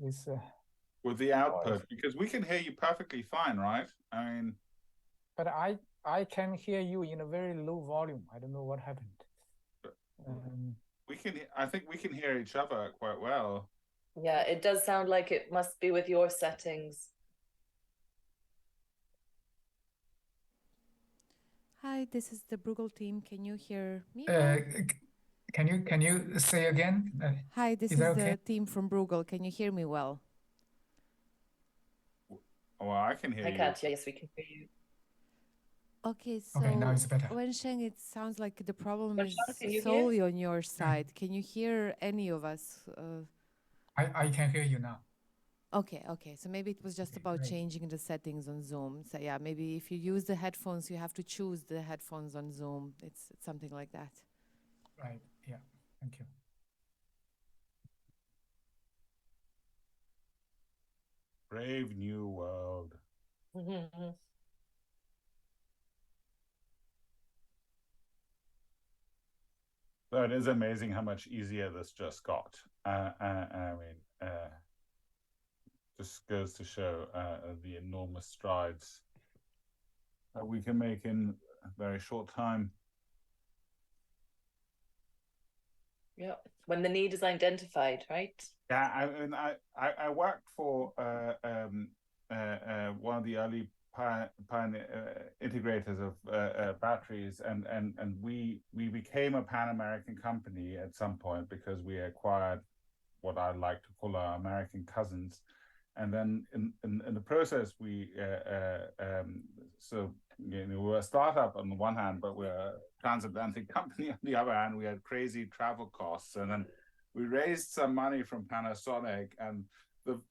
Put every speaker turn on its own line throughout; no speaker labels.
this
with the output, because we can hear you perfectly fine, right? I mean,
but I can hear you in a very low volume. I don't know what happened.
I think we can hear each other quite well.
Yeah, it does sound like it must be with your settings.
Hi, this is the Bruegel team. Can you hear me?
Can you say again?
Hi, this is the team from Bruegel. Can you hear me well?
Well, I can hear you.
Hi, Katja. Yes, we can hear you.
Okay, so
now it's better.
Wensheng, it sounds like the problem is
can
solely on your side. Can you hear any of us?
I can hear you now.
Okay. So maybe it was just about changing the settings on Zoom. So yeah, maybe if you use the headphones, you have to choose the headphones on Zoom. It's something like that.
Right, yeah, thank you.
Brave new world. So it is amazing how much easier this just got. I mean, just goes to show the enormous strides that we can make in a very short time.
Yeah, when the need is identified, right?
Yeah, I mean, I worked for one of the early integrators of batteries, and we became a Pan-American company at some point because we acquired what I like to call our American cousins, and then in the process we we were a startup on the one hand, but we're a transatlantic company on the other hand. We had crazy travel costs, and then we raised some money from Panasonic, and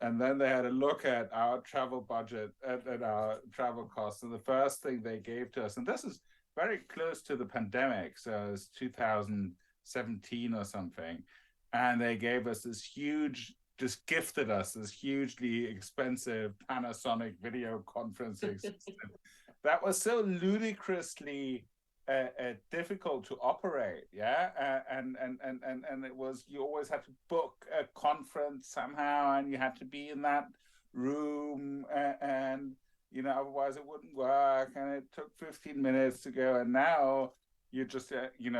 then they had a look at our travel budget and our travel costs. And the first thing they gave to us, and this is very close to the pandemic, so it's 2017 or something, and they gave us this huge, just gifted us this hugely expensive Panasonic video conferencing system that was so ludicrously difficult to operate, and it was, you always had to book a conference somehow, and you had to be in that room, and otherwise it wouldn't work, and it took 15 minutes to go. And now you just you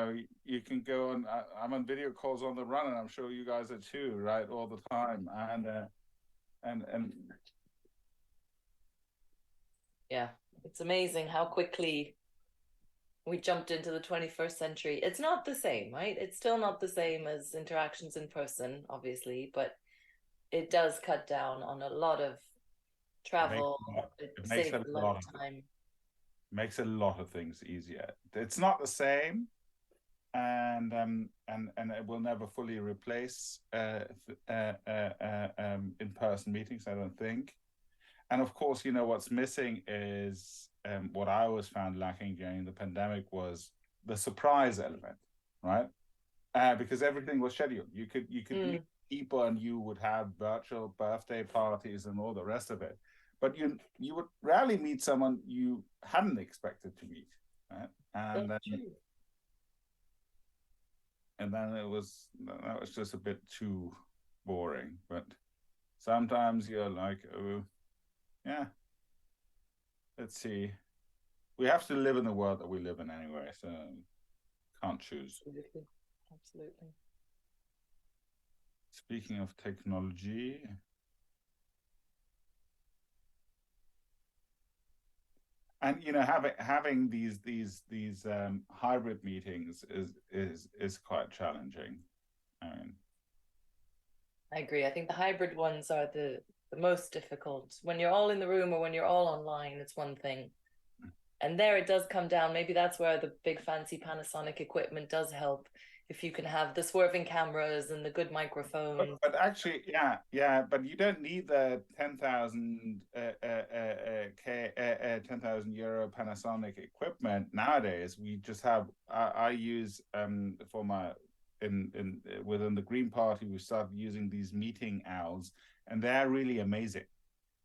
can go on. I'm on video calls on the run, and I'm sure you guys are too, right, all the time, and
yeah, it's amazing how quickly we jumped into the 21st century. It's not the same, right? It's still not the same as interactions in person, obviously, but it does cut down on a lot of travel. It saves a lot of time.
Makes a lot of things easier. It's not the same, and it will never fully replace in-person meetings, I don't think. And of course, what's missing is what I always found lacking during the pandemic was the surprise element, right? Because everything was scheduled. You could meet people, and you would have virtual birthday parties and all the rest of it. But you would rarely meet someone you hadn't expected to meet, right? And then that was just a bit too boring. But sometimes you're like, oh, yeah, let's see. We have to live in the world that we live in anyway, so can't choose.
Absolutely.
Speaking of technology, and having these hybrid meetings is quite challenging.
I agree. I think the hybrid ones are the most difficult. When you're all in the room or when you're all online, it's one thing. And there it does come down. Maybe that's where the big fancy Panasonic equipment does help. If you can have the swerving cameras and the good microphones.
But actually, yeah, but you don't need the 10,000 euro Panasonic equipment nowadays. We just have. I use for my within the Green Party, we started using these meeting owls, and they're really amazing.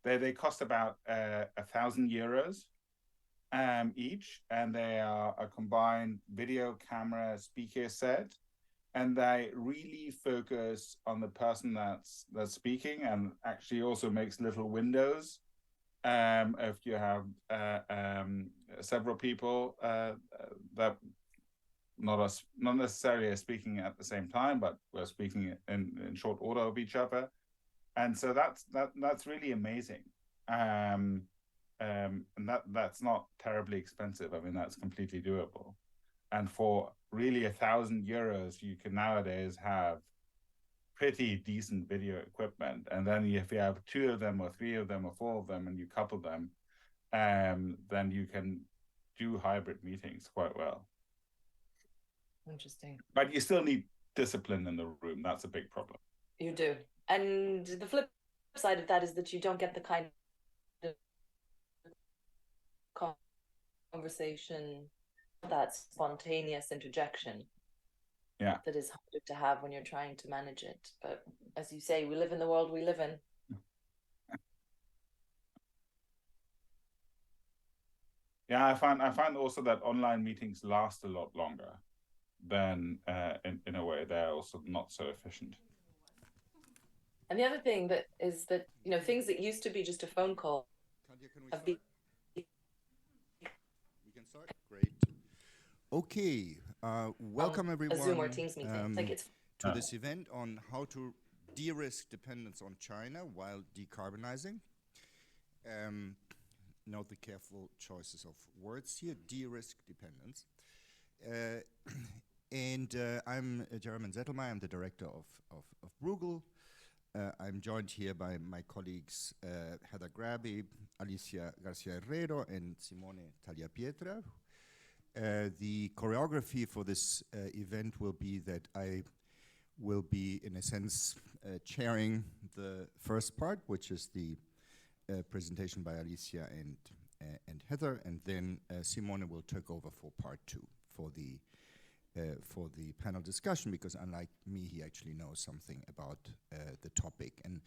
They cost about 1,000 euros each, and they are a combined video camera speaker set, and they really focus on the person that's speaking, and actually also makes little windows. If you have several people that not necessarily are speaking at the same time, but we're speaking in short order of each other, and so that's really amazing. And that's not terribly expensive. I mean, that's completely doable. And for really €1,000, you can nowadays have pretty decent video equipment. And then if you have 2 of them or 3 of them or 4 of them and you couple them, then you can do hybrid meetings quite well.
Interesting.
But you still need discipline in the room. That's a big problem. You
do. And the flip side of that is that you don't get the kind of conversation, that spontaneous interjection, that is harder to have when you're trying to manage it. But as you say, we live in the world we live in.
Yeah, I find also that online meetings last a lot longer than in a way they're also not so efficient.
And the other thing that is that, you know, things that used to be just a phone call have been.
We can start. Great. Okay. Welcome everyone
a Zoom or Teams meeting.
To this event on how to de-risk dependence on China while decarbonizing. Note the careful choices of words here. De-risk dependence. I'm Jeremy Zettelmeier. I'm the director of Bruegel. I'm joined here by my colleagues Heather Graby, Alicia Garcia Herrero, and Simone Tagliapietra. The choreography for this event will be that I will be, in a sense, chairing the first part, which is the presentation by Alicia and Heather, and then Simone will take over for part 2 for the panel discussion, because unlike me, he actually knows something about the topic. And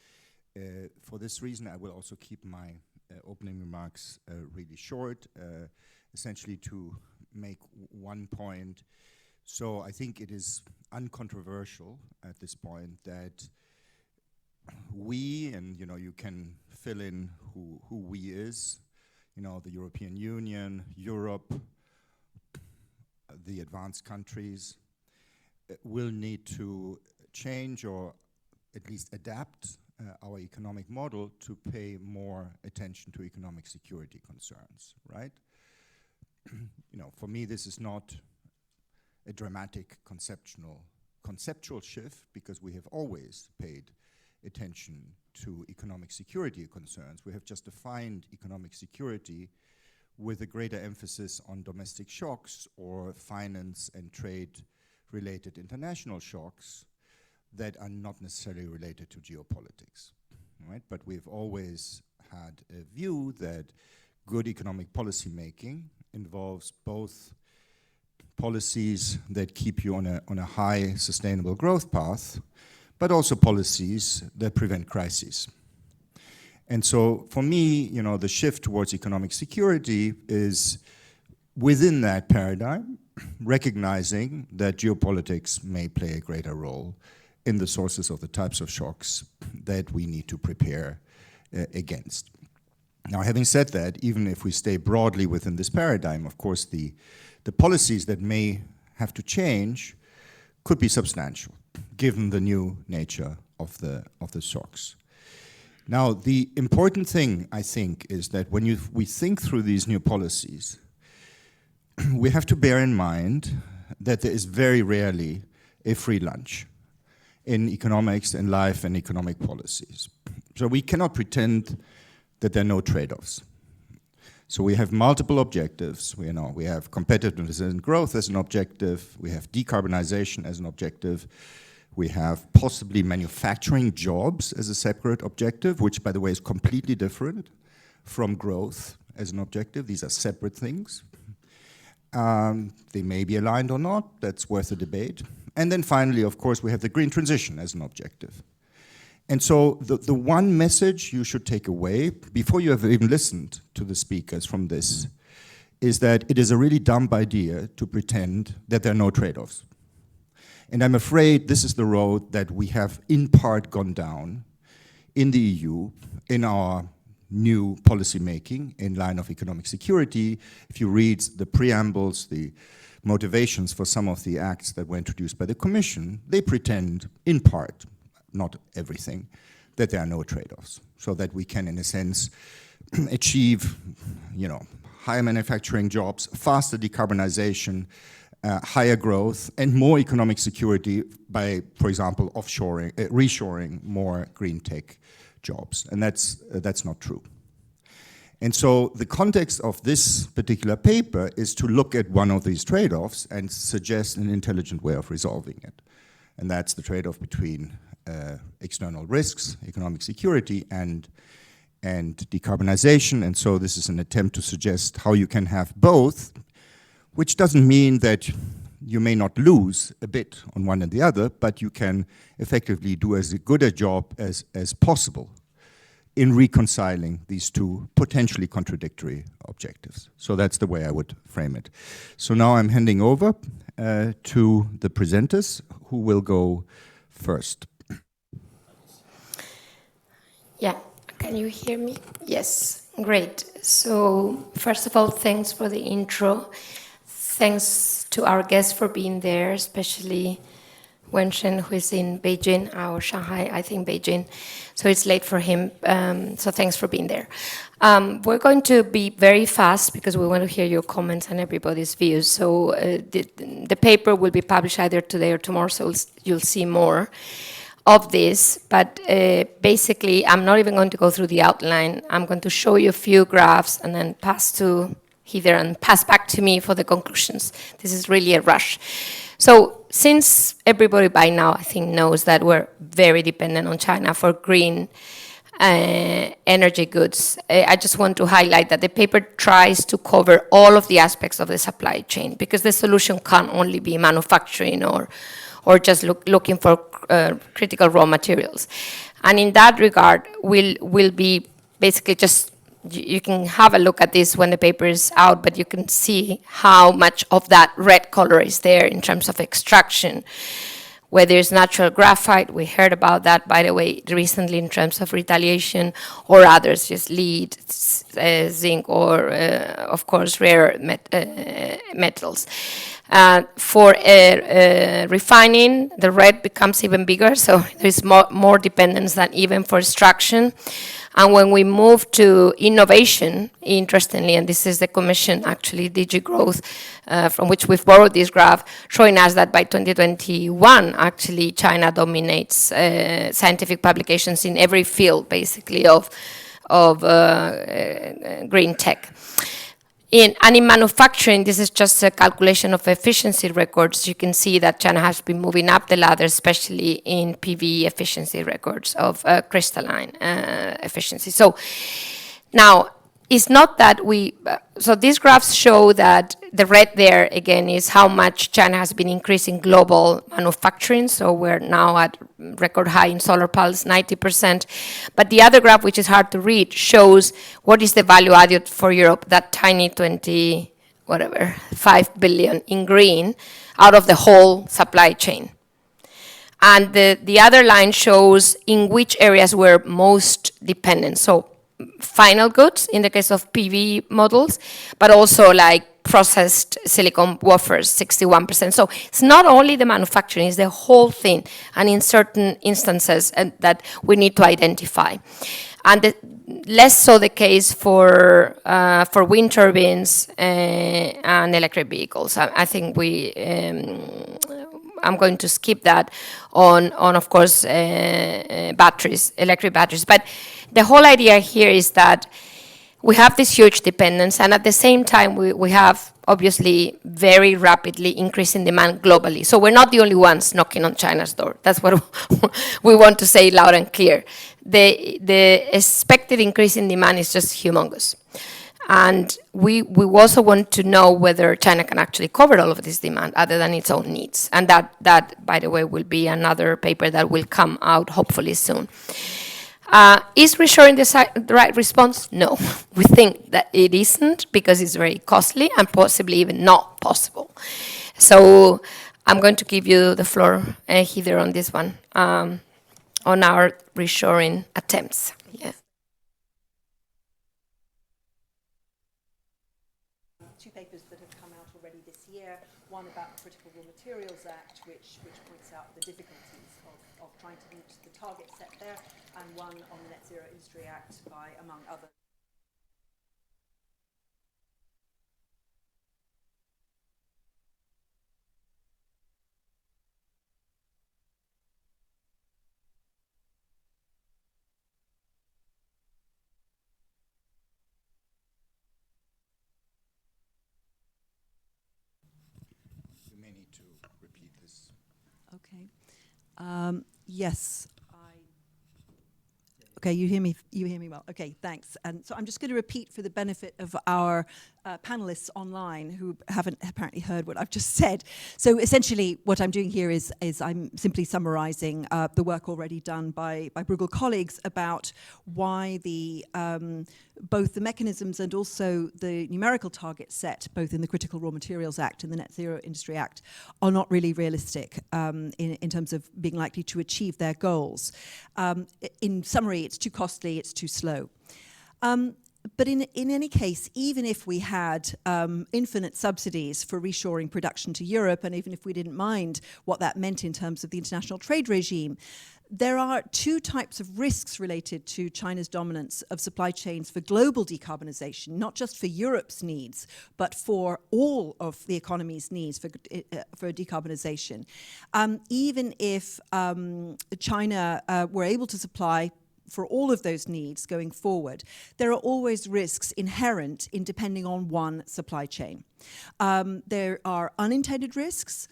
for this reason, I will also keep my opening remarks really short, essentially to make one point. So I think it is uncontroversial at this point that we, and you can fill in who we is, the European Union, Europe, the advanced countries, will need to change or at least adapt our economic model to pay more attention to economic security concerns, right? For me, this is not a dramatic conceptual shift, because we have always paid attention to economic security concerns. We have just defined economic security with a greater emphasis on domestic shocks or finance and trade-related international shocks that are not necessarily related to geopolitics, right? But we've always had a view that good economic policy making involves both policies that keep you on a high sustainable growth path, but also policies that prevent crises. And so for me, the shift towards economic security is within that paradigm, recognizing that geopolitics may play a greater role in the sources of the types of shocks that we need to prepare against. Now, having said that, even if we stay broadly within this paradigm, of course, the policies that may have to change could be substantial, given the new nature of the shocks. Now, the important thing, I think, is that when we think through these new policies, we have to bear in mind that there is very rarely a free lunch in economics and life and economic policies. So we cannot pretend that there are no trade-offs. So we have multiple objectives. We have competitiveness and growth as an objective. We have decarbonization as an objective. We have possibly manufacturing jobs as a separate objective, which, by the way, is completely different from growth as an objective. These are separate things. They may be aligned or not. That's worth a debate. And then finally, of course, we have the green transition as an objective. And so the one message you should take away, before you have even listened to the speakers from this, is that it is a really dumb idea to pretend that there are no trade-offs. And I'm afraid this is the road that we have in part gone down in the EU in our new policy making in line of economic security. If you read the preambles, the motivations for some of the acts that were introduced by the Commission, they pretend, in part, not everything, that there are no trade-offs, so that we can, in a sense, achieve, higher manufacturing jobs, faster decarbonization, higher growth, and more economic security by, for example, offshoring, reshoring more green tech jobs, and that's not true. And so the context of this particular paper is to look at one of these trade-offs and suggest an intelligent way of resolving it. And that's the trade-off between external risks, economic security, and decarbonization. And so this is an attempt to suggest how you can have both, which doesn't mean that you may not lose a bit on one and the other, but you can effectively do as good a job as possible in reconciling these two potentially contradictory objectives. So that's the way I would frame it. So now I'm handing over to the presenters, who will go first.
Yeah, can you hear me? Yes, great. So first of all, thanks for the intro. Thanks to our guests for being there, especially Wenshen, who is in Beijing, or Shanghai, I think Beijing. So it's late for him, so thanks for being there. We're going to be very fast because we want to hear your comments and everybody's views. So the paper will be published either today or tomorrow, so you'll see more of this. But basically, I'm not even going to go through the outline. I'm going to show you a few graphs and then pass to Heather and pass back to me for the conclusions. This is really a rush. So since everybody by now, I think, knows that we're very dependent on China for green energy goods, I just want to highlight that the paper tries to cover all of the aspects of the supply chain, because the solution can't only be manufacturing or just looking for critical raw materials. And in that regard, we'll be basically just, you can have a look at this when the paper is out, but you can see how much of that red color is there in terms of extraction. Where there's natural graphite, we heard about that, by the way, recently in terms of retaliation, or others, just lead, zinc, or of course, rare metals. For refining, the red becomes even bigger, so there's more dependence than even for extraction. And when we move to innovation, interestingly, and this is the Commission, actually, DG Growth, from which we've borrowed this graph, showing us that by 2021, actually, China dominates scientific publications in every field, basically, of green tech. In manufacturing, this is just a calculation of efficiency records. You can see that China has been moving up the ladder, especially in PV efficiency records of crystalline efficiency. So now, it's not that so these graphs show that the red there, again, is how much China has been increasing global manufacturing. So we're now at record high in solar panels, 90%. But the other graph, which is hard to read, shows what is the value added for Europe, that tiny 5 billion in green out of the whole supply chain. And the other line shows in which areas we're most dependent. So final goods in the case of PV models, but also like processed silicon wafers, 61%. So it's not only the manufacturing, it's the whole thing, and in certain instances that we need to identify. And less so the case for wind turbines and electric vehicles. I think I'm going to skip that on of course, batteries, electric batteries. But the whole idea here is that we have this huge dependence, and at the same time, we have obviously very rapidly increasing demand globally. So we're not the only ones knocking on China's door. That's what we want to say loud and clear. The expected increase in demand is just humongous. And we also want to know whether China can actually cover all of this demand other than its own needs. And that, by the way, will be another paper that will come out hopefully soon. Is reshoring the right response? No. We think that it isn't, because it's very costly and possibly even not possible. So I'm going to give you the floor, Heather, on this one, on our reshoring attempts. Yeah.
Two papers that have come out already this year, one about the Critical Raw Materials Act, which points out the difficulties of trying to meet the target set there, and one on the Net Zero Industry Act by, among others.
You may need to repeat this.
Okay. Yes. Okay, you hear me well. Okay, thanks. And so I'm just going to repeat for the benefit of our panelists online who haven't apparently heard what I've just said. So essentially what I'm doing here is I'm simply summarizing the work already done by Bruegel colleagues about why the both the mechanisms and also the numerical targets set, both in the Critical Raw Materials Act and the Net Zero Industry Act, are not really realistic in terms of being likely to achieve their goals. In summary, it's too costly, it's too slow. But in any case, even if we had infinite subsidies for reshoring production to Europe, and even if we didn't mind what that meant in terms of the international trade regime, there are two types of risks related to China's dominance of supply chains for global decarbonisation, not just for Europe's needs, but for all of the economy's needs for decarbonisation. Even if China were able to supply for all of those needs going forward, there are always risks inherent in depending on one supply chain. There are unintended risks.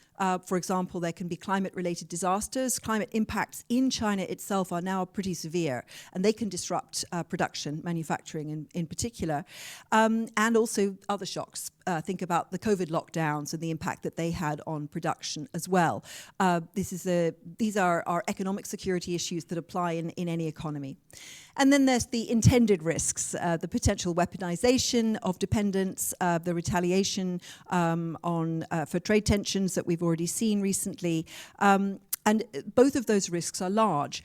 For example, there can be climate-related disasters. Climate impacts in China itself are now pretty severe, and they can disrupt production, manufacturing in particular, and also other shocks. Think about the COVID lockdowns and the impact that they had on production as well. These are economic security issues that apply in any economy. And then there's the intended risks, the potential weaponization of dependence, the retaliation for trade tensions that we've already seen recently. And both of those risks are large.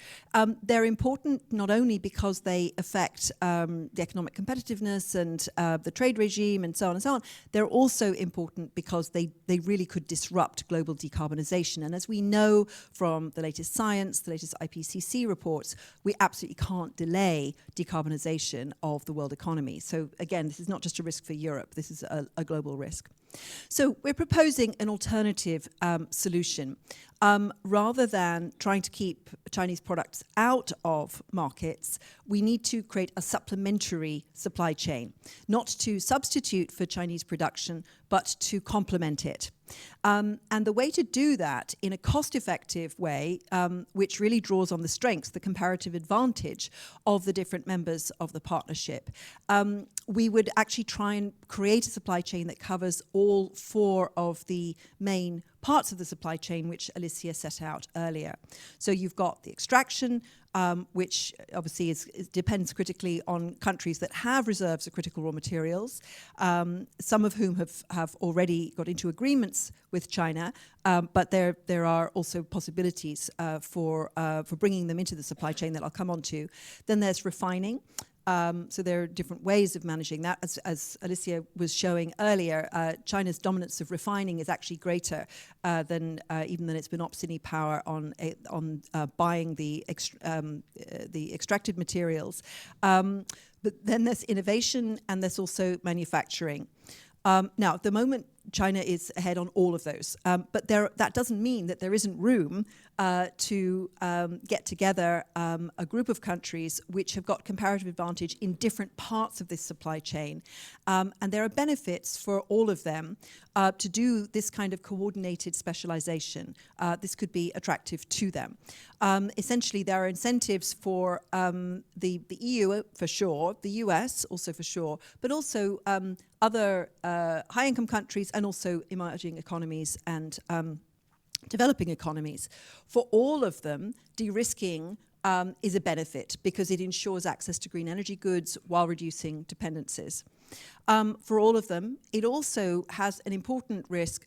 They're important not only because they affect the economic competitiveness and the trade regime and so on and so on, they're also important because they really could disrupt global decarbonisation. And as we know from the latest science, the latest IPCC reports, we absolutely can't delay decarbonisation of the world economy. So again, this is not just a risk for Europe, this is a global risk. So we're proposing an alternative solution. Rather than trying to keep Chinese products out of markets, we need to create a supplementary supply chain, not to substitute for Chinese production, but to complement it. And the way to do that in a cost-effective way, which really draws on the strengths, the comparative advantage of the different members of the partnership, we would actually try and create a supply chain that covers all four of the main parts of the supply chain, which Alicia set out earlier. So you've got the extraction, which obviously depends critically on countries that have reserves of critical raw materials, some of whom have already got into agreements with China, but there are also possibilities for bringing them into the supply chain that I'll come on to. Then there's refining. So there are different ways of managing that. As Alicia was showing earlier, China's dominance of refining is actually greater than its monopoly power on buying the extracted materials. But then there's innovation, and there's also manufacturing. Now, at the moment, China is ahead on all of those, but that doesn't mean that there isn't room to get together a group of countries which have got comparative advantage in different parts of this supply chain. And there are benefits for all of them to do this kind of coordinated specialization. This could be attractive to them. Essentially, there are incentives for the EU for sure, the US also for sure, but also other high-income countries and also emerging economies and developing economies. For all of them, de-risking is a benefit because it ensures access to green energy goods while reducing dependencies. for all of them. It also has an important risk,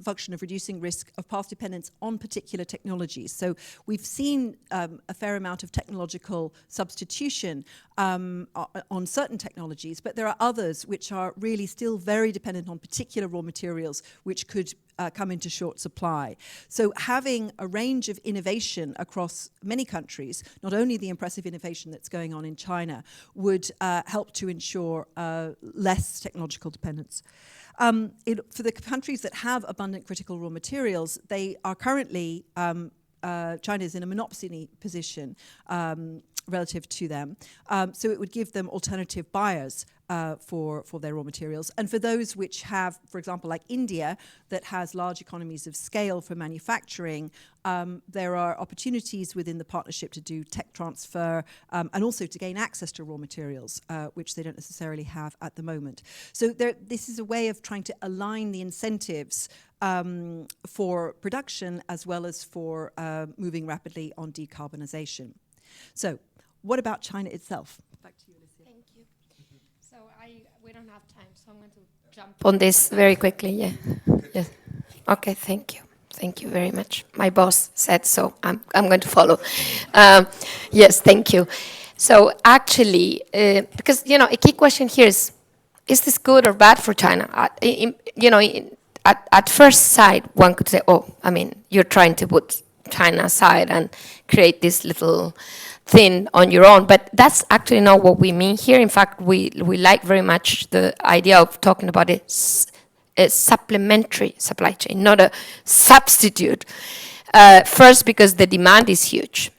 function of reducing risk of path dependence on particular technologies. So we've seen a fair amount of technological substitution on certain technologies, but there are others which are really still very dependent on particular raw materials which could come into short supply. So having a range of innovation across many countries, not only the impressive innovation that's going on in China, would help to ensure less technological dependence. For the countries that have abundant critical raw materials, they are currently, China is in a monopoly position relative to them. So it would give them alternative buyers for their raw materials. And for those which have, for example, like India, that has large economies of scale for manufacturing, there are opportunities within the partnership to do tech transfer and also to gain access to raw materials, which they don't necessarily have at the moment. So this is a way of trying to align the incentives for production as well as for moving rapidly on decarbonisation. So what about China itself? Back to you, Alicia.
Thank you. So we don't have time, so I'm going to jump on this very quickly. Yeah. Yes. Okay. Thank you. Thank you very much. My boss said so. I'm going to follow. Yes. Thank you. So actually, because a key question here is this good or bad for China? At first sight, one could say, oh, I mean, you're trying to put China aside and create this little thing on your own, but that's actually not what we mean here. In fact, we like very much the idea of talking about a supplementary supply chain, not a substitute. First, because the demand is huge.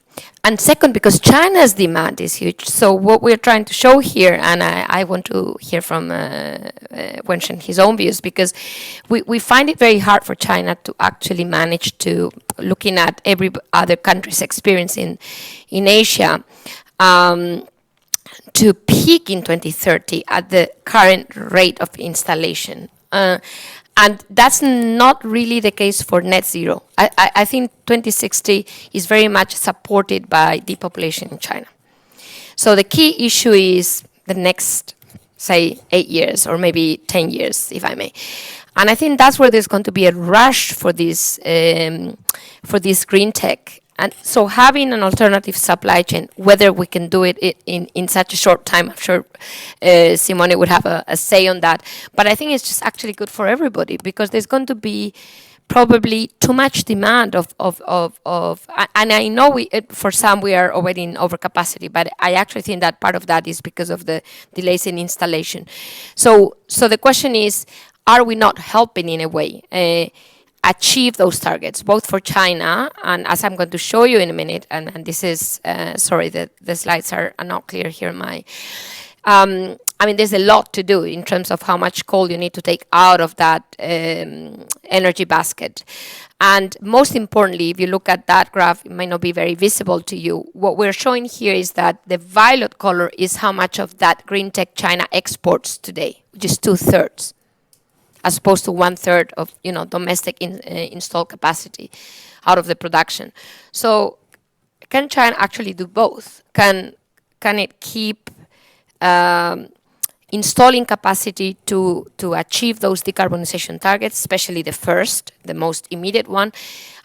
And second, because China's demand is huge. So what we're trying to show here, and I want to hear from Wenchen his own views, because we find it very hard for China to actually manage to, looking at every other country's experience in Asia, to peak in 2030 at the current rate of installation. And that's not really the case for net zero. I think 2060 is very much supported by depopulation in China. So the key issue is the next, say, 8 years or maybe 10 years, if I may. And I think that's where there's going to be a rush for this green tech. And so having an alternative supply chain, whether we can do it in such a short time, I'm sure Simone would have a say on that. But I think it's just actually good for everybody, because there's going to be probably too much demand of and I know for some we are already in overcapacity, but I actually think that part of that is because of the delays in installation. So the question is, are we not helping in a way achieve those targets, both for China, and as I'm going to show you in a minute, and this is, sorry, the slides are not clear here. I mean, there's a lot to do in terms of how much coal you need to take out of that energy basket. And most importantly, if you look at that graph, it might not be very visible to you. What we're showing here is that the violet color is how much of that green tech China exports today, which is 2/3. As opposed to 1/3 of domestic installed capacity out of the production. So can China actually do both? Can it keep installing capacity to achieve those decarbonisation targets, especially the most immediate one,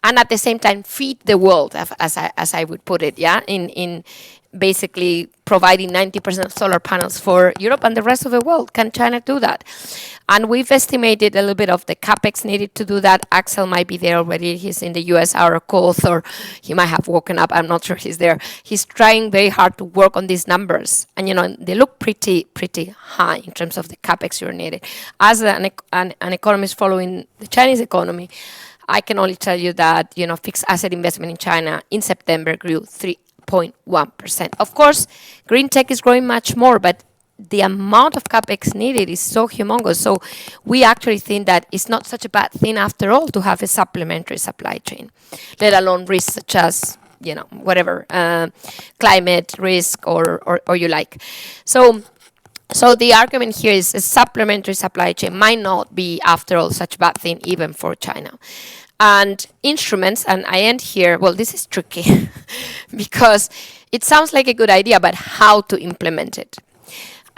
and at the same time feed the world, as I would put it, yeah, in basically providing 90% of solar panels for Europe and the rest of the world? Can China do that? And we've estimated a little bit of the capex needed to do that. Axel might be there already. He's in the US hour calls, or he might have woken up. I'm not sure he's there. He's trying very hard to work on these numbers. And, they look pretty high in terms of the capex you're needed. As an economist following the Chinese economy, I can only tell you that, fixed asset investment in China in September grew 3.1%. Of course, green tech is growing much more, but the amount of capex needed is so humongous. So we actually think that it's not such a bad thing after all to have a supplementary supply chain, let alone risks such as, whatever, climate risk or you like. So the argument here is a supplementary supply chain might not be, after all, such a bad thing even for China. And instruments, and I end here, well, this is tricky because it sounds like a good idea, but how to implement it?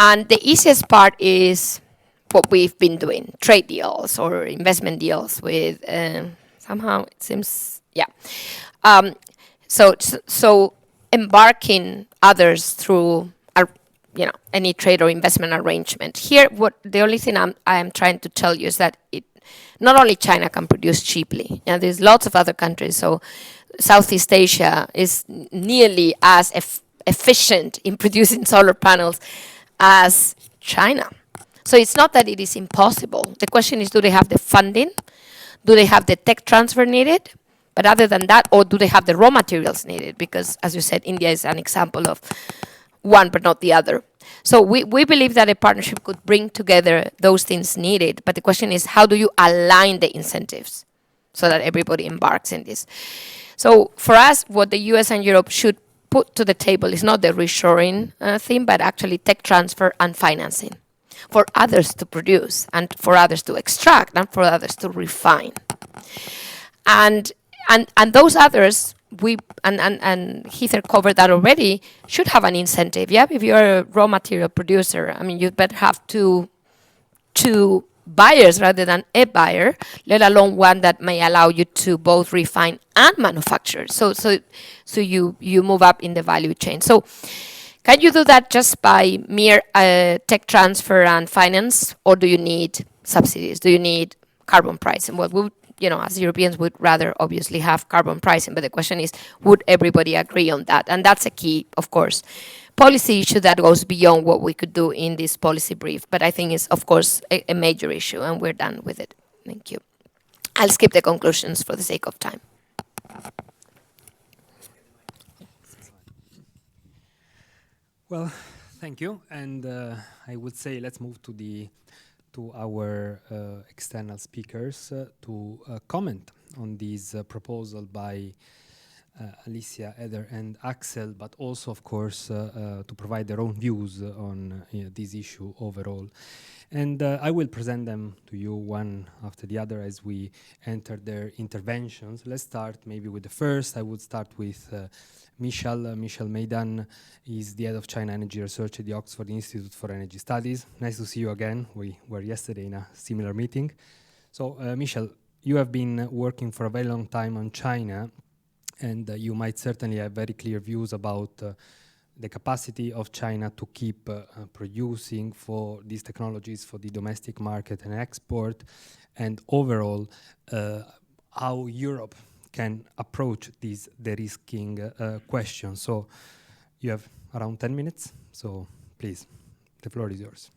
And the easiest part is what we've been doing, trade deals or investment deals with, somehow it seems, yeah. So embarking others through any trade or investment arrangement. Here, the only thing I'm trying to tell you is that not only China can produce cheaply. There's lots of other countries. So Southeast Asia is nearly as efficient in producing solar panels as China. So it's not that it is impossible. The question is, do they have the funding? Do they have the tech transfer needed? But other than that, or do they have the raw materials needed? Because, as you said, India is an example of one but not the other. So we believe that a partnership could bring together those things needed. But the question is, how do you align the incentives so that everybody embarks in this? So for us, what the US and Europe should put to the table is not the reshoring thing, but actually tech transfer and financing for others to produce and for others to extract and for others to refine. And those others, and Heather covered that already, should have an incentive. Yeah, if you're a raw material producer, I mean, you'd better have two buyers rather than a buyer, let alone one that may allow you to both refine and manufacture. So you move up in the value chain. So can you do that just by mere tech transfer and finance, or do you need subsidies? Do you need carbon pricing? Well, as Europeans would rather obviously have carbon pricing, but the question is, would everybody agree on that? And that's a key, of course, policy issue that goes beyond what we could do in this policy brief, but I think it's, of course, a major issue, and we're done with it. Thank you. I'll skip the conclusions for the sake of time.
Well, thank you. And I would say let's move to our external speakers to comment on this proposal by Alicia, Heather, and Axel, but also, of course, to provide their own views on this issue overall. And I will present them to you one after the other as we enter their interventions. Let's start maybe with the first. I would start with Michel Meidan is the head of China Energy Research at the Oxford Institute for Energy Studies. Nice to see you again. We were yesterday in a similar meeting. So, Michel, you have been working for a very long time on China, and you might certainly have very clear views about the capacity of China to keep producing for these technologies for the domestic market and export, and overall how Europe can approach these de-risking question. So you have around 10 minutes, so please, the floor is yours.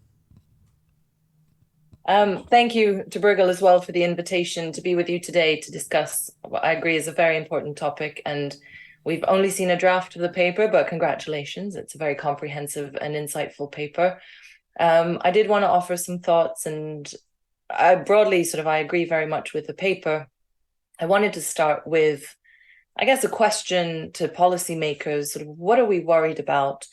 Thank you to Birgit as well for the invitation to be with you today to discuss what I agree is a very important topic. And we've only seen a draft of the paper, but congratulations. It's a very comprehensive and insightful paper. I did want to offer some thoughts, and I broadly I agree very much with the paper. I wanted to start with, I guess, a question to policymakers, what are we worried about?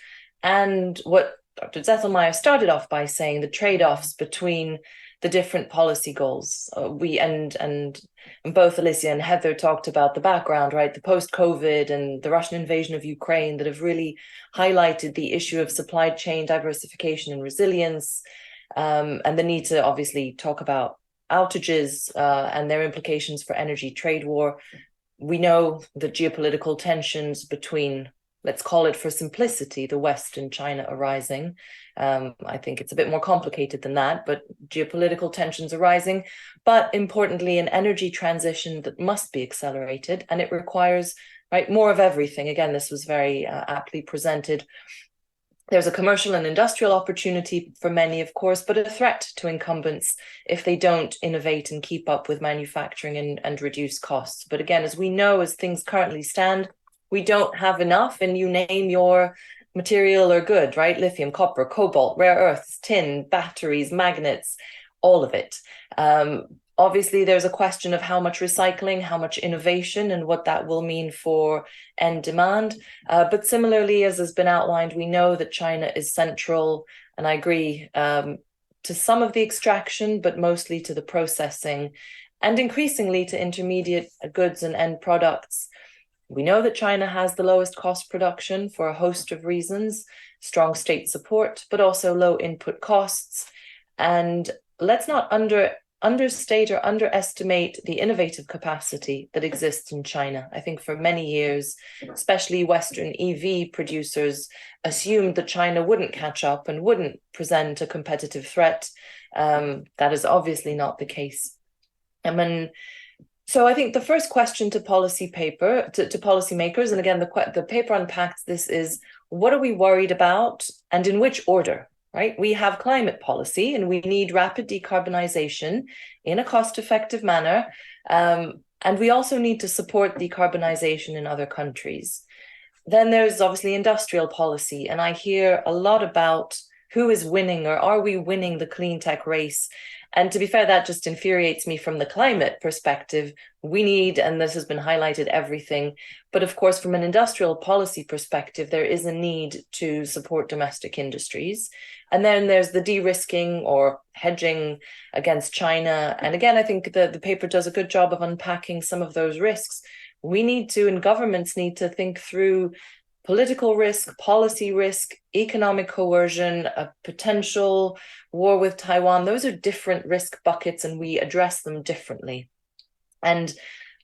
And what Dr. Zettelmeier started off by saying, the trade-offs between the different policy goals. And both Alicia and Heather talked about the background, right? The post-COVID and the Russian invasion of Ukraine that have really highlighted the issue of supply chain diversification and resilience, and the need to obviously talk about outages and their implications for energy trade war. We know the geopolitical tensions between, let's call it for simplicity, the West and China arising. I think it's a bit more complicated than that, but geopolitical tensions arising. But importantly, an energy transition that must be accelerated, and it requires more of everything. Again, this was very aptly presented. There's a commercial and industrial opportunity for many, of course, but a threat to incumbents if they don't innovate and keep up with manufacturing and reduce costs. But again, as we know, as things currently stand, we don't have enough, and you name your material or good, right? Lithium, copper, cobalt, rare earths, tin, batteries, magnets, all of it. Obviously, there's a question of how much recycling, how much innovation, and what that will mean for end demand. But similarly, as has been outlined, we know that China is central, and I agree, to some of the extraction, but mostly to the processing, and increasingly to intermediate goods and end products. We know that China has the lowest cost production for a host of reasons. strong state support, but also low input costs. And let's not understate or underestimate the innovative capacity that exists in China. I think for many years, especially Western EV producers assumed that China wouldn't catch up and wouldn't present a competitive threat. That is obviously not the case. So I think the first question to policymakers, and again, the paper unpacks this, is what are we worried about and in which order? Right? We have climate policy and we need rapid decarbonisation in a cost-effective manner. And we also need to support decarbonisation in other countries. Then there's obviously industrial policy. And I hear a lot about who is winning, or are we winning the clean tech race? And to be fair, that just infuriates me from the climate perspective. We need, and this has been highlighted, everything. But of course, from an industrial policy perspective, there is a need to support domestic industries. And then there's the de-risking or hedging against China. And again, I think the paper does a good job of unpacking some of those risks. We need to, and governments need to think through political risk, policy risk, economic coercion, a potential war with Taiwan. Those are different risk buckets and we address them differently. And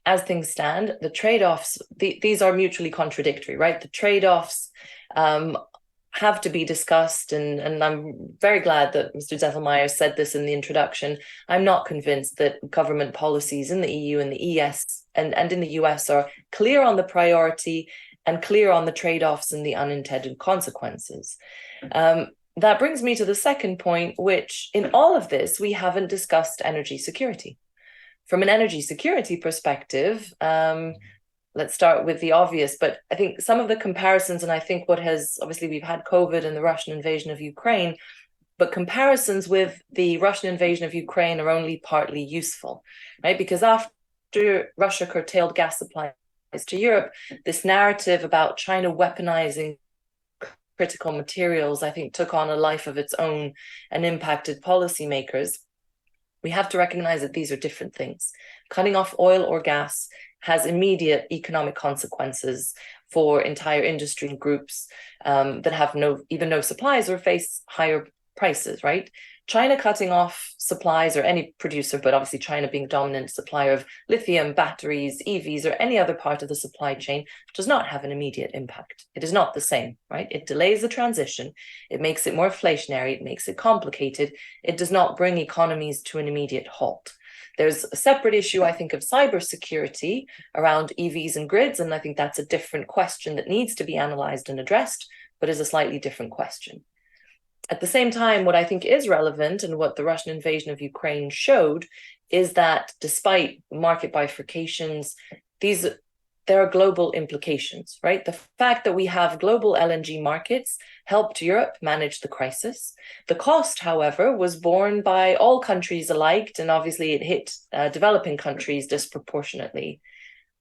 as things stand, the trade-offs, these are mutually contradictory, right? The trade-offs have to be discussed, and I'm very glad that Mr. Zettelmeier said this in the introduction. I'm not convinced that government policies in the EU and the ES and in the US are clear on the priority and clear on the trade-offs and the unintended consequences. That brings me to the second point, which in all of this, we haven't discussed energy security. From an energy security perspective, let's start with the obvious, but I think some of the comparisons, and I think obviously we've had COVID and the Russian invasion of Ukraine, but comparisons with the Russian invasion of Ukraine are only partly useful, right? Because after Russia curtailed gas supplies to Europe, this narrative about China weaponizing critical materials, I think, took on a life of its own and impacted policymakers. We have to recognize that these are different things. Cutting off oil or gas has immediate economic consequences for entire industry groups that have no supplies or face higher prices, right? China cutting off supplies, or any producer, but obviously China being dominant supplier of lithium, batteries, EVs, or any other part of the supply chain, does not have an immediate impact. It is not the same, right? It delays the transition. It makes it more inflationary. It makes it complicated. It does not bring economies to an immediate halt. There's a separate issue, I think, of cybersecurity around EVs and grids, and I think that's a different question that needs to be analyzed and addressed, but is a slightly different question. At the same time, what I think is relevant and what the Russian invasion of Ukraine showed is that despite market bifurcations, there are global implications, right? The fact that we have global LNG markets helped Europe manage the crisis. The cost, however, was borne by all countries alike, and obviously it hit developing countries disproportionately.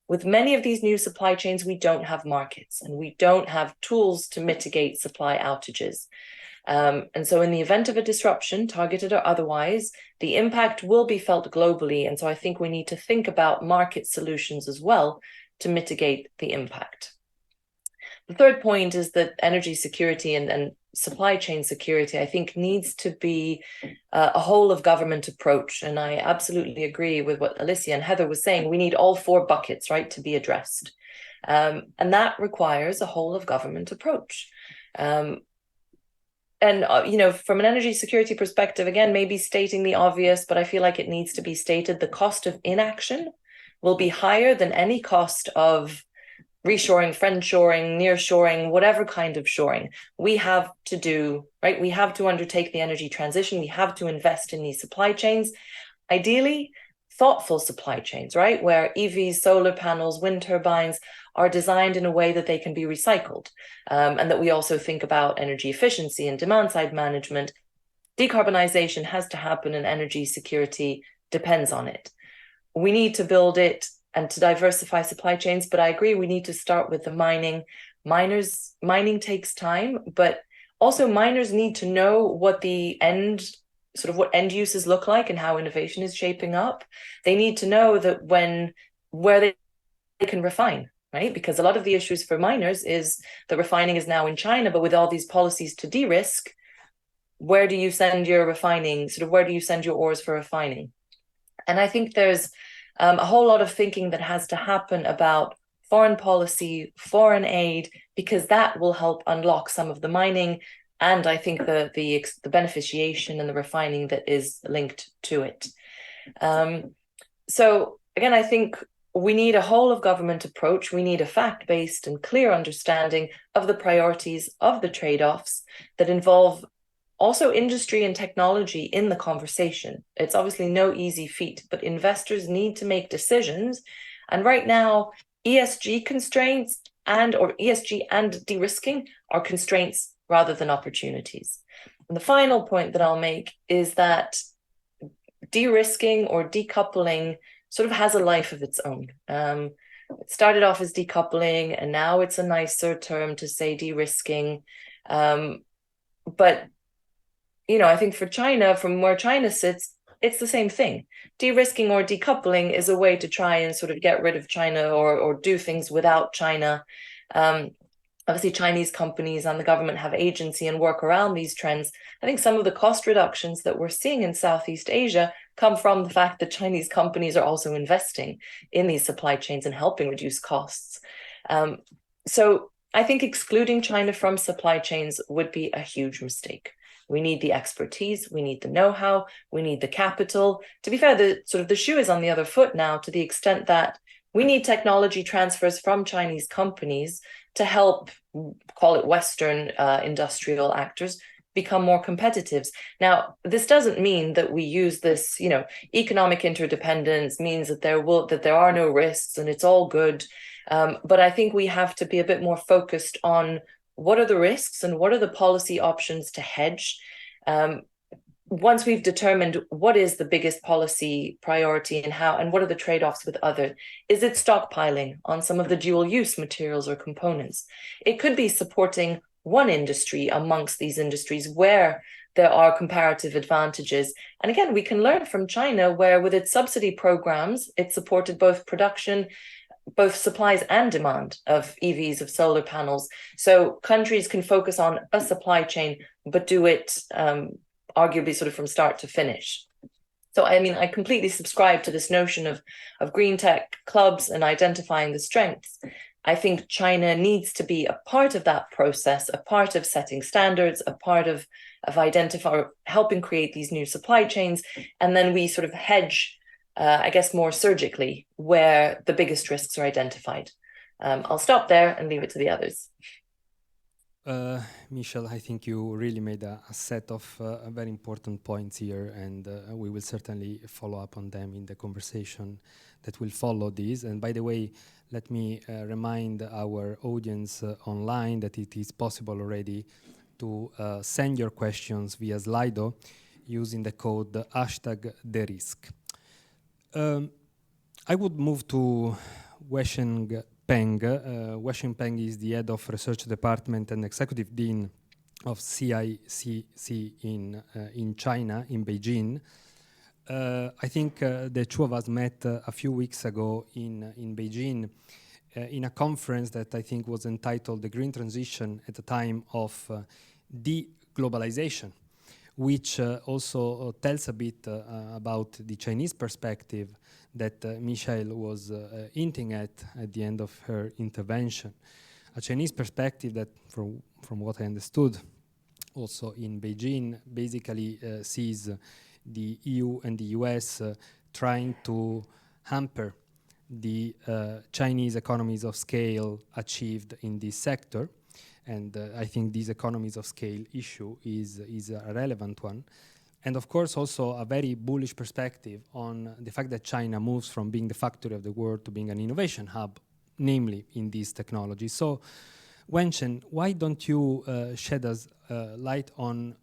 With many of these new supply chains, we don't have markets and we don't have tools to mitigate supply outages. And so in the event of a disruption, targeted or otherwise, the impact will be felt globally. And so I think we need to think about market solutions as well to mitigate the impact. The third point is that energy security and supply chain security, I think, needs to be a whole of government approach. And I absolutely agree with what Alicia and Heather was saying. We need all four buckets, right, to be addressed. And that requires a whole of government approach. And, from an energy security perspective, again, maybe stating the obvious, but I feel like it needs to be stated, the cost of inaction will be higher than any cost of reshoring, friendshoring, nearshoring, whatever kind of shoring. We have to do, right? We have to undertake the energy transition. We have to invest in these supply chains. Ideally, thoughtful supply chains, right? Where EVs, solar panels, wind turbines are designed in a way that they can be recycled, and that we also think about energy efficiency and demand side management. Decarbonisation has to happen, and energy security depends on it. We need to build it and to diversify supply chains, but I agree we need to start with the mining. Mining takes time, but also miners need to know what the end uses look like and how innovation is shaping up. They need to know that where they can refine, right? Because a lot of the issues for miners is that refining is now in China, but with all these policies to de-risk, where do you send your refining? Sort of where do you send your ores for refining? And I think there's a whole lot of thinking that has to happen about foreign policy, foreign aid, because that will help unlock some of the mining and I think the beneficiation and the refining that is linked to it. So again, I think we need a whole of government approach. We need a fact-based and clear understanding of the priorities, of the trade-offs that involve also industry and technology in the conversation. It's obviously no easy feat, but investors need to make decisions. And right now, ESG constraints or ESG and de-risking are constraints rather than opportunities. And the final point that I'll make is that de-risking or decoupling sort of has a life of its own. It started off as decoupling, and now it's a nicer term to say de-risking. But I think for China, from where China sits, it's the same thing. De-risking or decoupling is a way to try and sort of get rid of China or do things without China. Obviously, Chinese companies and the government have agency and work around these trends. I think some of the cost reductions that we're seeing in Southeast Asia come from the fact that Chinese companies are also investing in these supply chains and helping reduce costs. So I think excluding China from supply chains would be a huge mistake. We need the expertise, we need the know-how, we need the capital. To be fair, the shoe is on the other foot now, to the extent that we need technology transfers from Chinese companies to help, call it Western industrial actors, become more competitive. Now, this doesn't mean that we use this, economic interdependence means that there are no risks and it's all good. But I think we have to be a bit more focused on what are the risks and what are the policy options to hedge. Once we've determined what is the biggest policy priority and what are the trade-offs with others, is it stockpiling on some of the dual use materials or components? It could be supporting one industry amongst these industries where there are comparative advantages. And again, we can learn from China, where with its subsidy programs, it supported both production, both supplies and demand of EVs, of solar panels. So countries can focus on a supply chain, but do it arguably sort of from start to finish. So, I mean, I completely subscribe to this notion of green tech clubs and identifying the strengths. I think China needs to be a part of that process, a part of setting standards, a part of identifying, helping create these new supply chains. And then we sort of hedge, I guess, more surgically where the biggest risks are identified. I'll stop there and leave it to the others.
Michelle, I think you really made a set of very important points here, and we will certainly follow up on them in the conversation that will follow this. And by the way, let me remind our audience online that it is possible already to send your questions via Slido using the code #TheRisk. I would move to Weisheng Peng. Weisheng Peng is the head of research department and executive dean of CICC in China, in Beijing. I think the two of us met a few weeks ago in Beijing in a conference that I think was entitled The Green Transition at the Time of Deglobalization, which also tells a bit about the Chinese perspective that Michelle was hinting at the end of her intervention. A Chinese perspective that, from what I understood, also in Beijing, basically sees the EU and the US trying to hamper the Chinese economies of scale achieved in this sector. And I think this economies of scale issue is a relevant one. And of course, also a very bullish perspective on the fact that China moves from being the factory of the world to being an innovation hub, namely in these technologies. So, Weisheng, why don't you shed us light on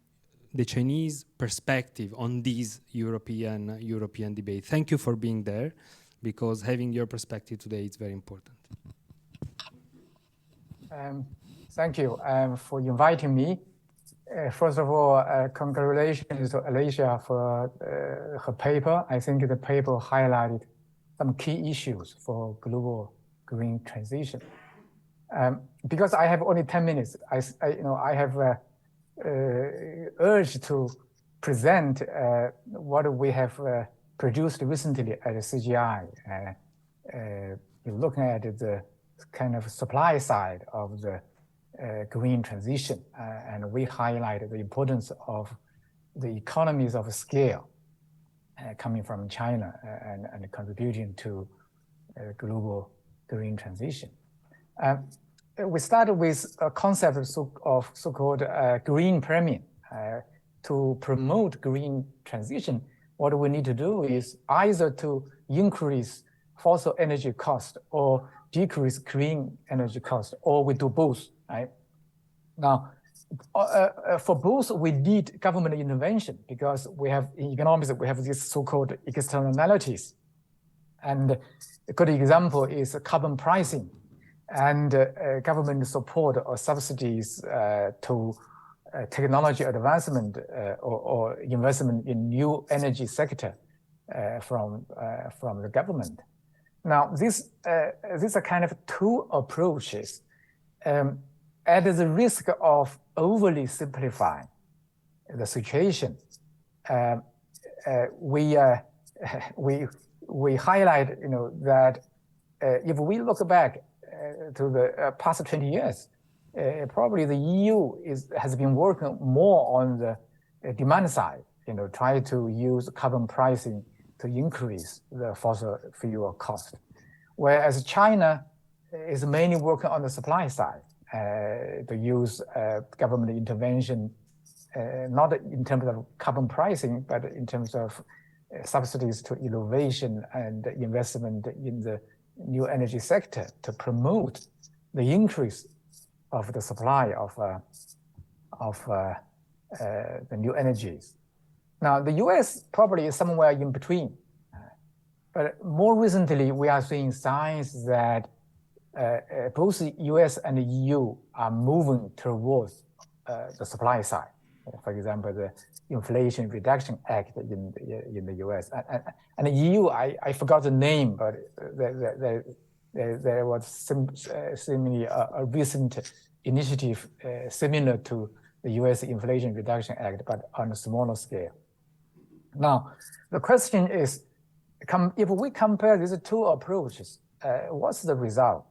the Chinese perspective on this European debate? Thank you for being there, because having your perspective today is very important.
Thank you for inviting me. First of all, congratulations to Alicia for her paper. I think the paper highlighted some key issues for global green transition. Because I have only 10 minutes, I have urged to present what we have produced recently at CGI. Looking at the kind of supply side of the green transition, and we highlight the importance of the economies of scale coming from China and contributing to global green transition. We started with a concept of so-called green premium. To promote green transition, what we need to do is either to increase fossil energy cost or decrease clean energy cost, or we do both, right? Now, for both, we need government intervention because we have, in economics, we have these so-called externalities. And a good example is carbon pricing and government support or subsidies to technology advancement or investment in new energy sector from the government. Now, these are kind of two approaches. At the risk of overly simplifying the situation, we highlight, that if we look back to the past 20 years, probably the EU has been working more on the demand side, try to use carbon pricing to increase the fossil fuel cost, whereas China is mainly working on the supply side to use government intervention, not in terms of carbon pricing, but in terms of subsidies to innovation and investment in the new energy sector to promote the increase of the supply of the new energies. Now, the US probably is somewhere in between. But more recently, we are seeing signs that both the US and the EU are moving towards the supply side. For example, the Inflation Reduction Act in the US. And the EU, I forgot the name, but there was seemingly a recent initiative similar to the US Inflation Reduction Act, but on a smaller scale. Now, the question is, if we compare these two approaches, what's the result?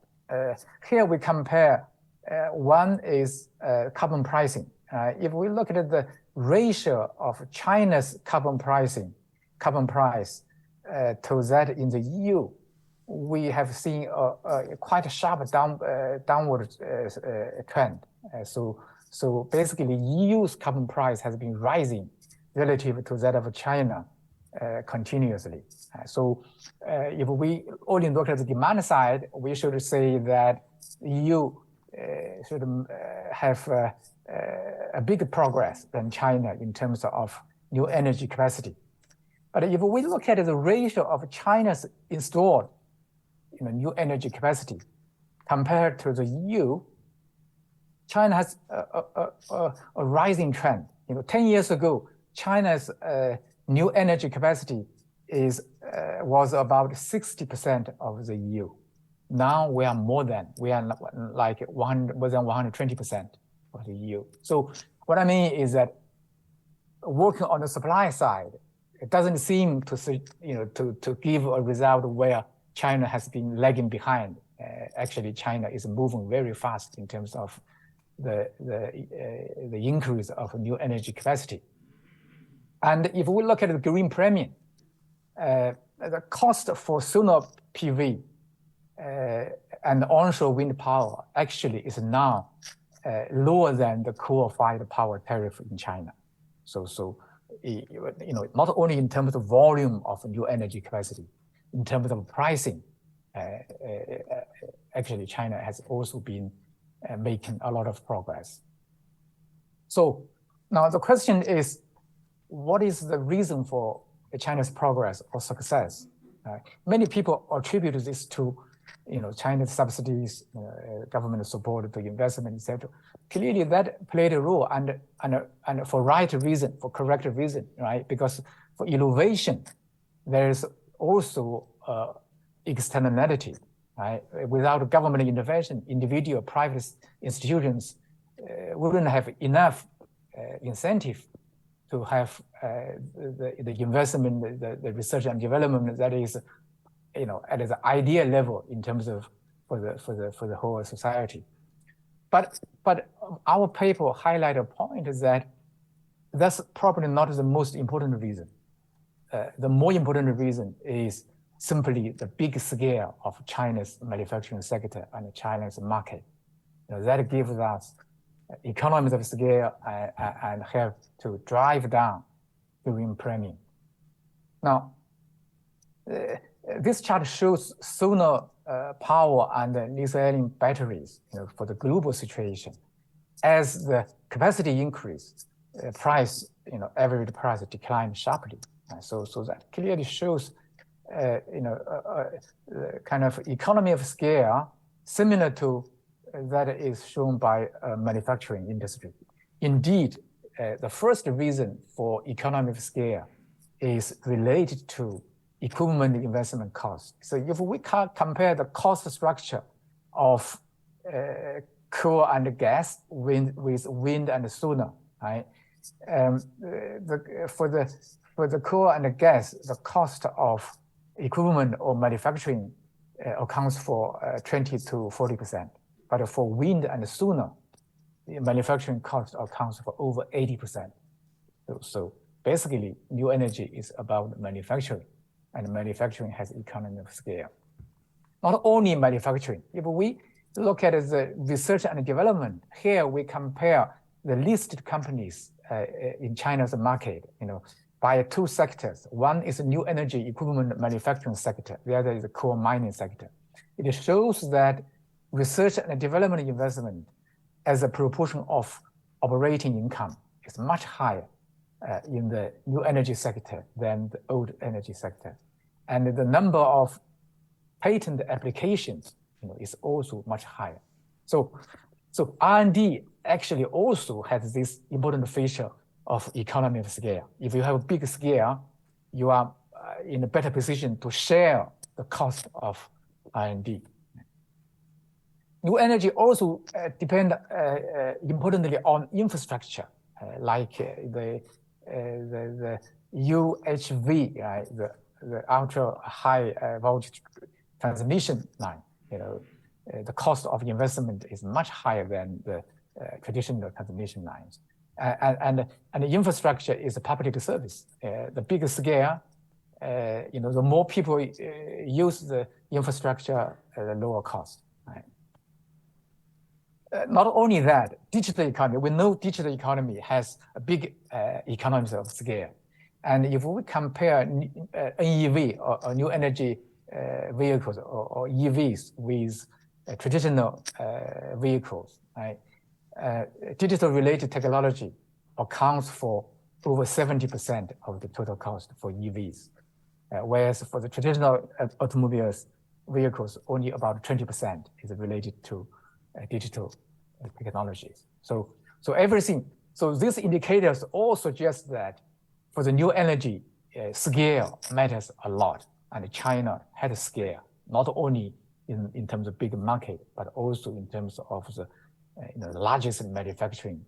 Here we compare, one is carbon pricing. If we look at the ratio of China's carbon price to that in the EU, we have seen quite a sharp downward trend. So basically, EU's carbon price has been rising relative to that of China continuously. So if we only look at the demand side, we should say that EU should have a bigger progress than China in terms of new energy capacity. But if we look at the ratio of China's installed new energy capacity compared to the EU, China has a rising trend. 10 years ago, China's new energy capacity was about 60% of the EU. Now we are more than 120% of the EU. So what I mean is that working on the supply side, it doesn't seem to give a result where China has been lagging behind. Actually, China is moving very fast in terms of the increase of new energy capacity. And if we look at the green premium, the cost for solar PV and onshore wind power actually is now lower than the coal-fired power tariff in China. So not only in terms of volume of new energy capacity, in terms of pricing, actually China has also been making a lot of progress. So now the question is, what is the reason for China's progress or success? Many people attribute this to China's subsidies, government support to investment, etc. Clearly, that played a role, and for right reason, for correct reason, right? Because for innovation, there is also externality. right? Without government intervention, individual private institutions wouldn't have enough incentive to have the investment, the research and development that is, at the ideal level in terms of for the whole society. But our paper highlight a point is that that's probably not the most important reason. The more important reason is simply the big scale of China's manufacturing sector and China's market. That gives us economies of scale and help to drive down green premium. Now, this chart shows solar power and lithium batteries for the global situation. As the capacity increase, average price declined sharply. So that clearly shows kind of economy of scale similar to that is shown by manufacturing industry. Indeed, the first reason for economy of scale is related to equipment investment cost. So if we compare the cost structure of coal and gas with wind and solar, right? For the coal and gas, the cost of equipment or manufacturing accounts for 20 to 40%. But for wind and solar, the manufacturing cost accounts for over 80%. So basically, new energy is about manufacturing, and manufacturing has economy of scale. Not only manufacturing, if we look at the research and development, here we compare the listed companies in China's market, by two sectors. One is the new energy equipment manufacturing sector, the other is the coal mining sector. It shows that research and development investment as a proportion of operating income is much higher in the new energy sector than the old energy sector. And the number of patent applications is also much higher. So R&D actually also has this important feature of economy of scale. If you have a big scale, you are in a better position to share the cost of R&D. New energy also depend importantly on infrastructure, like the UHV, right? The ultra high voltage transmission line. The cost of investment is much higher than the traditional transmission lines. And the infrastructure is a public service. The bigger scale, the more people use the infrastructure, the lower cost. Right? Not only that, digital economy, we know digital economy has a big economies of scale. And if we compare NEV or new energy vehicles or EVs with traditional vehicles, right? Digital related technology accounts for over 70% of the total cost for EVs, whereas for the traditional automobiles vehicles, only about 20% is related to digital technologies. So everything. So these indicators all suggest that for the new energy, scale matters a lot, and China had a scale not only in terms of big market, but also in terms of the largest manufacturing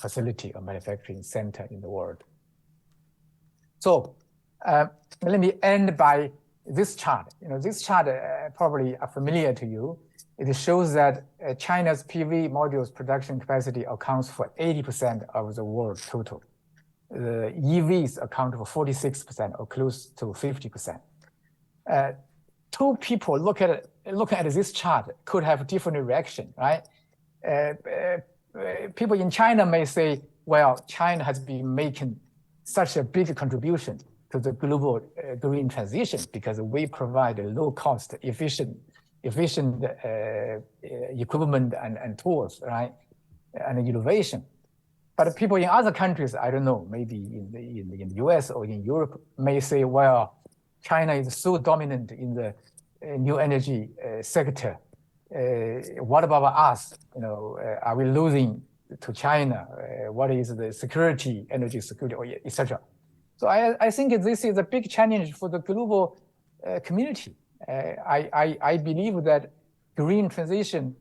facility or manufacturing center in the world. So let me end by this chart. This chart probably are familiar to you. It shows that China's PV modules production capacity accounts for 80% of the world total. The EVs account for 46% or close to 50%. Two people looking at this chart could have different reaction, right? People in China may say, well, China has been making such a big contribution to the global green transition because we provide a low cost, efficient equipment and tools, right? And innovation. But people in other countries, I don't know, maybe in the US or in Europe, may say, well, China is so dominant in the new energy sector. What about us? Are we losing to China? What is the security, energy security, etc.? So I think this is a big challenge for the global community. I believe that green transition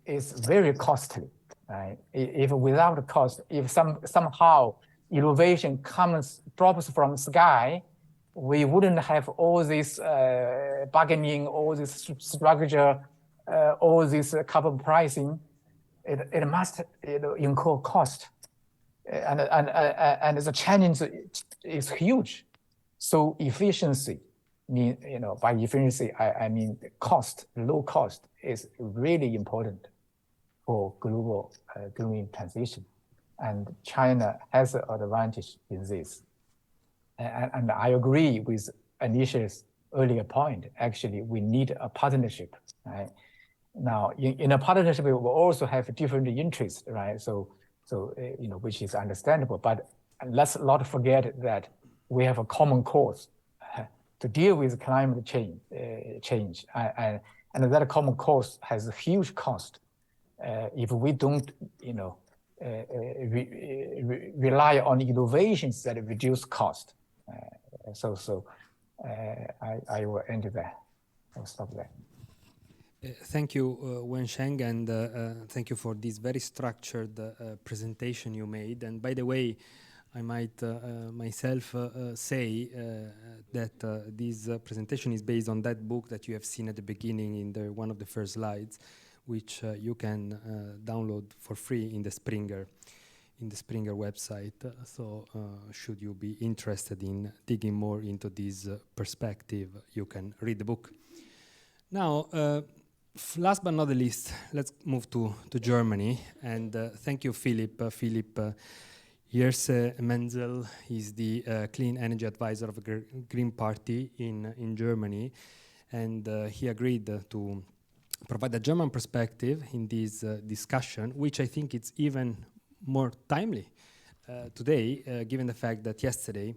is very costly. Right? If without cost, if somehow innovation drops from the sky, we wouldn't have all this bargaining, all this structure, all this carbon pricing. It must incur cost, and the challenge is huge. So efficiency, by efficiency I mean cost, low cost is really important for global green transition, and China has an advantage in this. And I agree with Anisha's earlier point. Actually, we need a partnership, right? Now, in a partnership, we will also have different interests, right? So which is understandable. But let's not forget that we have a common cause to deal with climate change, and that common cause has a huge cost. If we don't, rely on innovations that reduce cost. I will end there. I'll stop there.
Thank you, Wensheng, and thank you for this very structured presentation you made. And by the way, I might myself say that this presentation is based on that book that you have seen at the beginning in one of the first slides, which you can download for free in the Springer website. So should you be interested in digging more into this perspective, you can read the book. Now, last but not the least, let's move to Germany. And thank you, Philip. Philip Jerzy Menzel is the clean energy advisor of the Green Party in Germany. And he agreed to provide a German perspective in this discussion, which I think it's even more timely today, given the fact that yesterday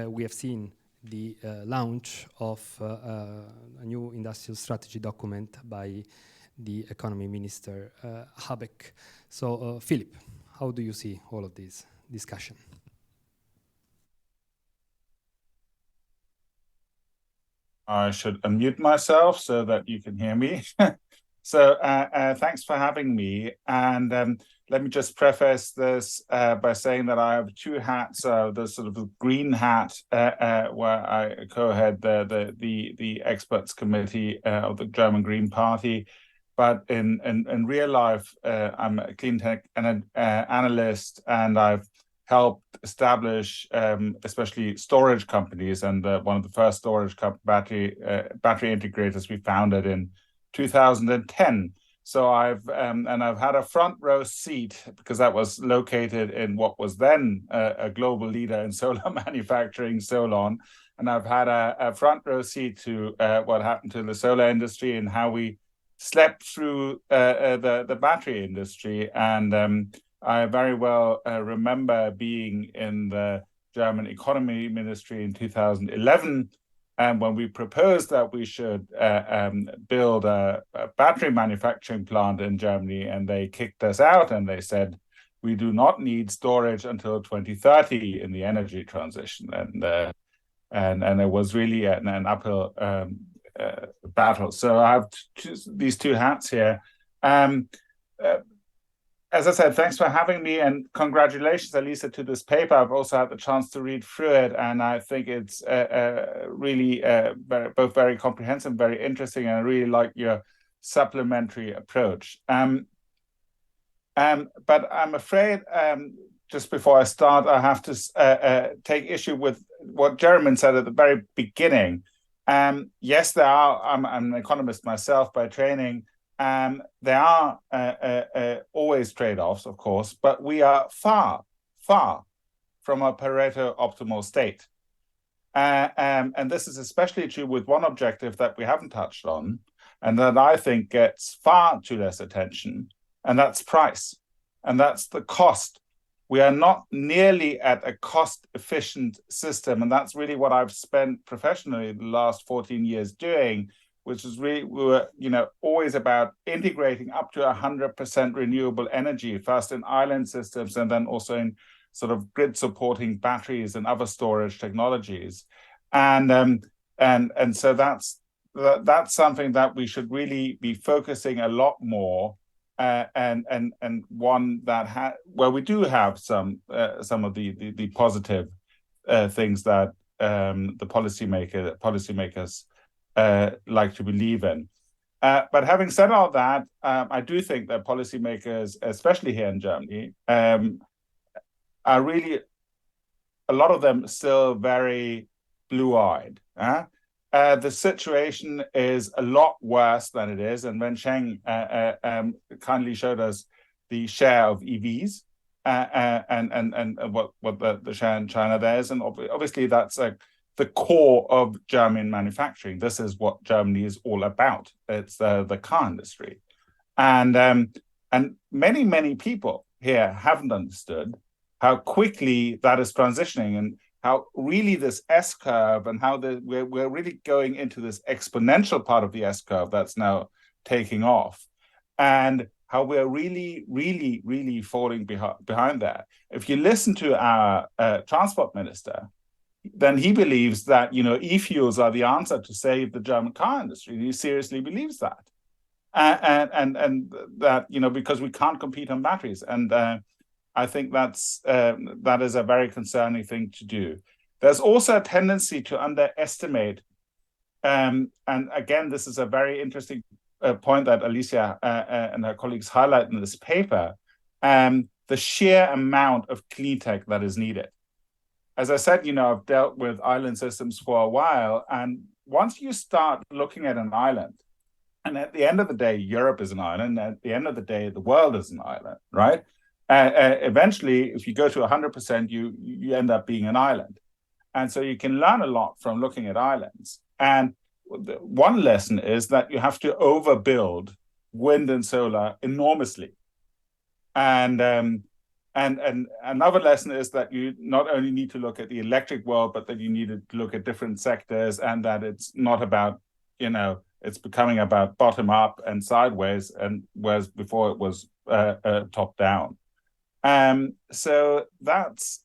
we have seen the launch of a new industrial strategy document by the economy minister, Habeck. So, Philip, how do you see all of this discussion?
I should unmute myself so that you can hear me. So thanks for having me. And let me just preface this by saying that I have two hats. The sort of green hat, where I co-head the experts committee of the German Green Party. But in real life, I'm a clean tech analyst, and I've helped establish especially storage companies, and one of the first storage battery integrators we founded in 2010. So I've had a front row seat, because that was located in what was then a global leader in solar manufacturing, Solon, and I've had a front row seat to what happened to the solar industry and how we slept through the battery industry. And I very well remember being in the German economy ministry in 2011, and when we proposed that we should build a battery manufacturing plant in Germany, and they kicked us out, and they said, we do not need storage until 2030 in the energy transition. And it was really an uphill battle. So I have these two hats here. As I said, thanks for having me, and congratulations, Elisa, to this paper. I've also had the chance to read through it, and I think it's really both very comprehensive, very interesting, and I really like your supplementary approach. But I'm afraid, just before I start, I have to take issue with what Jeremy said at the very beginning. Yes, there are. I'm an economist myself by training. There are always trade-offs, of course, but we are far, far from a Pareto optimal state. And this is especially true with one objective that we haven't touched on, and that I think gets far too less attention, and that's price, and that's the cost. We are not nearly at a cost-efficient system, and that's really what I've spent professionally the last 14 years doing, which is really, we were, always about integrating up to 100% renewable energy, first in island systems, and then also in sort of grid supporting batteries and other storage technologies. And so that's that's something that we should really be focusing a lot more, and one that where we do have some of the positive things that the policymakers like to believe in. But having said all that, I do think that policymakers, especially here in Germany, are really, a lot of them still very blue-eyed. The situation is a lot worse than it is. And when Sheng kindly showed us the share of EVs and what the share in China there is, and obviously that's the core of German manufacturing. This is what Germany is all about. It's the car industry, and many people here haven't understood how quickly that is transitioning, and how really this S curve, and how we're really going into this exponential part of the S curve that's now taking off, and how we're really falling behind that. If you listen to our transport minister, then he believes that e-fuels are the answer to save the German car industry. He seriously believes that, and that because we can't compete on batteries, and I think that is a very concerning thing to do. There's also a tendency to underestimate, and again, this is a very interesting point that Alicia and her colleagues highlight in this paper, the sheer amount of clean tech that is needed. As I said, I've dealt with island systems for a while, and once you start looking at an island, and at the end of the day, Europe is an island, and at the end of the day, the world is an island, right? Eventually, if you go to 100%, you end up being an island. And so you can learn a lot from looking at islands. And one lesson is that you have to overbuild wind and solar enormously. And another lesson is that you not only need to look at the electric world, but that you need to look at different sectors, and that it's not about, it's becoming about bottom up and sideways, and whereas before it was top down. So that's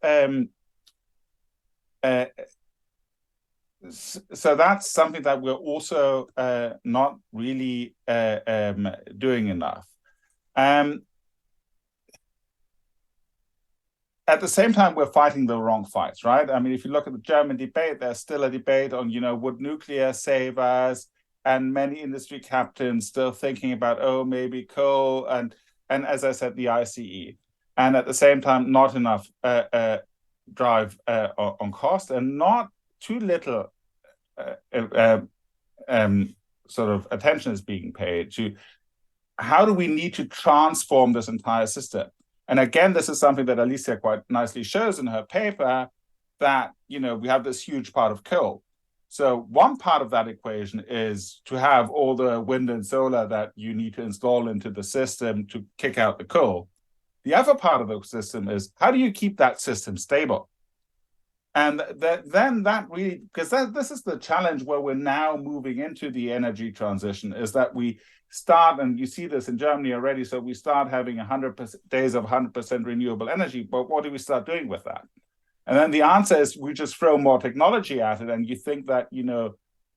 something that we're also not really doing enough. At the same time, we're fighting the wrong fights, right? I mean, if you look at the German debate, there's still a debate on, would nuclear save us? And many industry captains still thinking about, maybe coal, and as I said, the ICE. And at the same time, not enough drive on cost, and not too little sort of attention is being paid to how do we need to transform this entire system. And again, this is something that Alicia quite nicely shows in her paper, that we have this huge part of coal. So one part of that equation is to have all the wind and solar that you need to install into the system to kick out the coal. The other part of the system is, how do you keep that system stable? And then that really, because this is the challenge where we're now moving into the energy transition, is that we start, and you see this in Germany already, so we start having 100 days of 100% renewable energy, but what do we start doing with that? And then the answer is we just throw more technology at it, and you think that,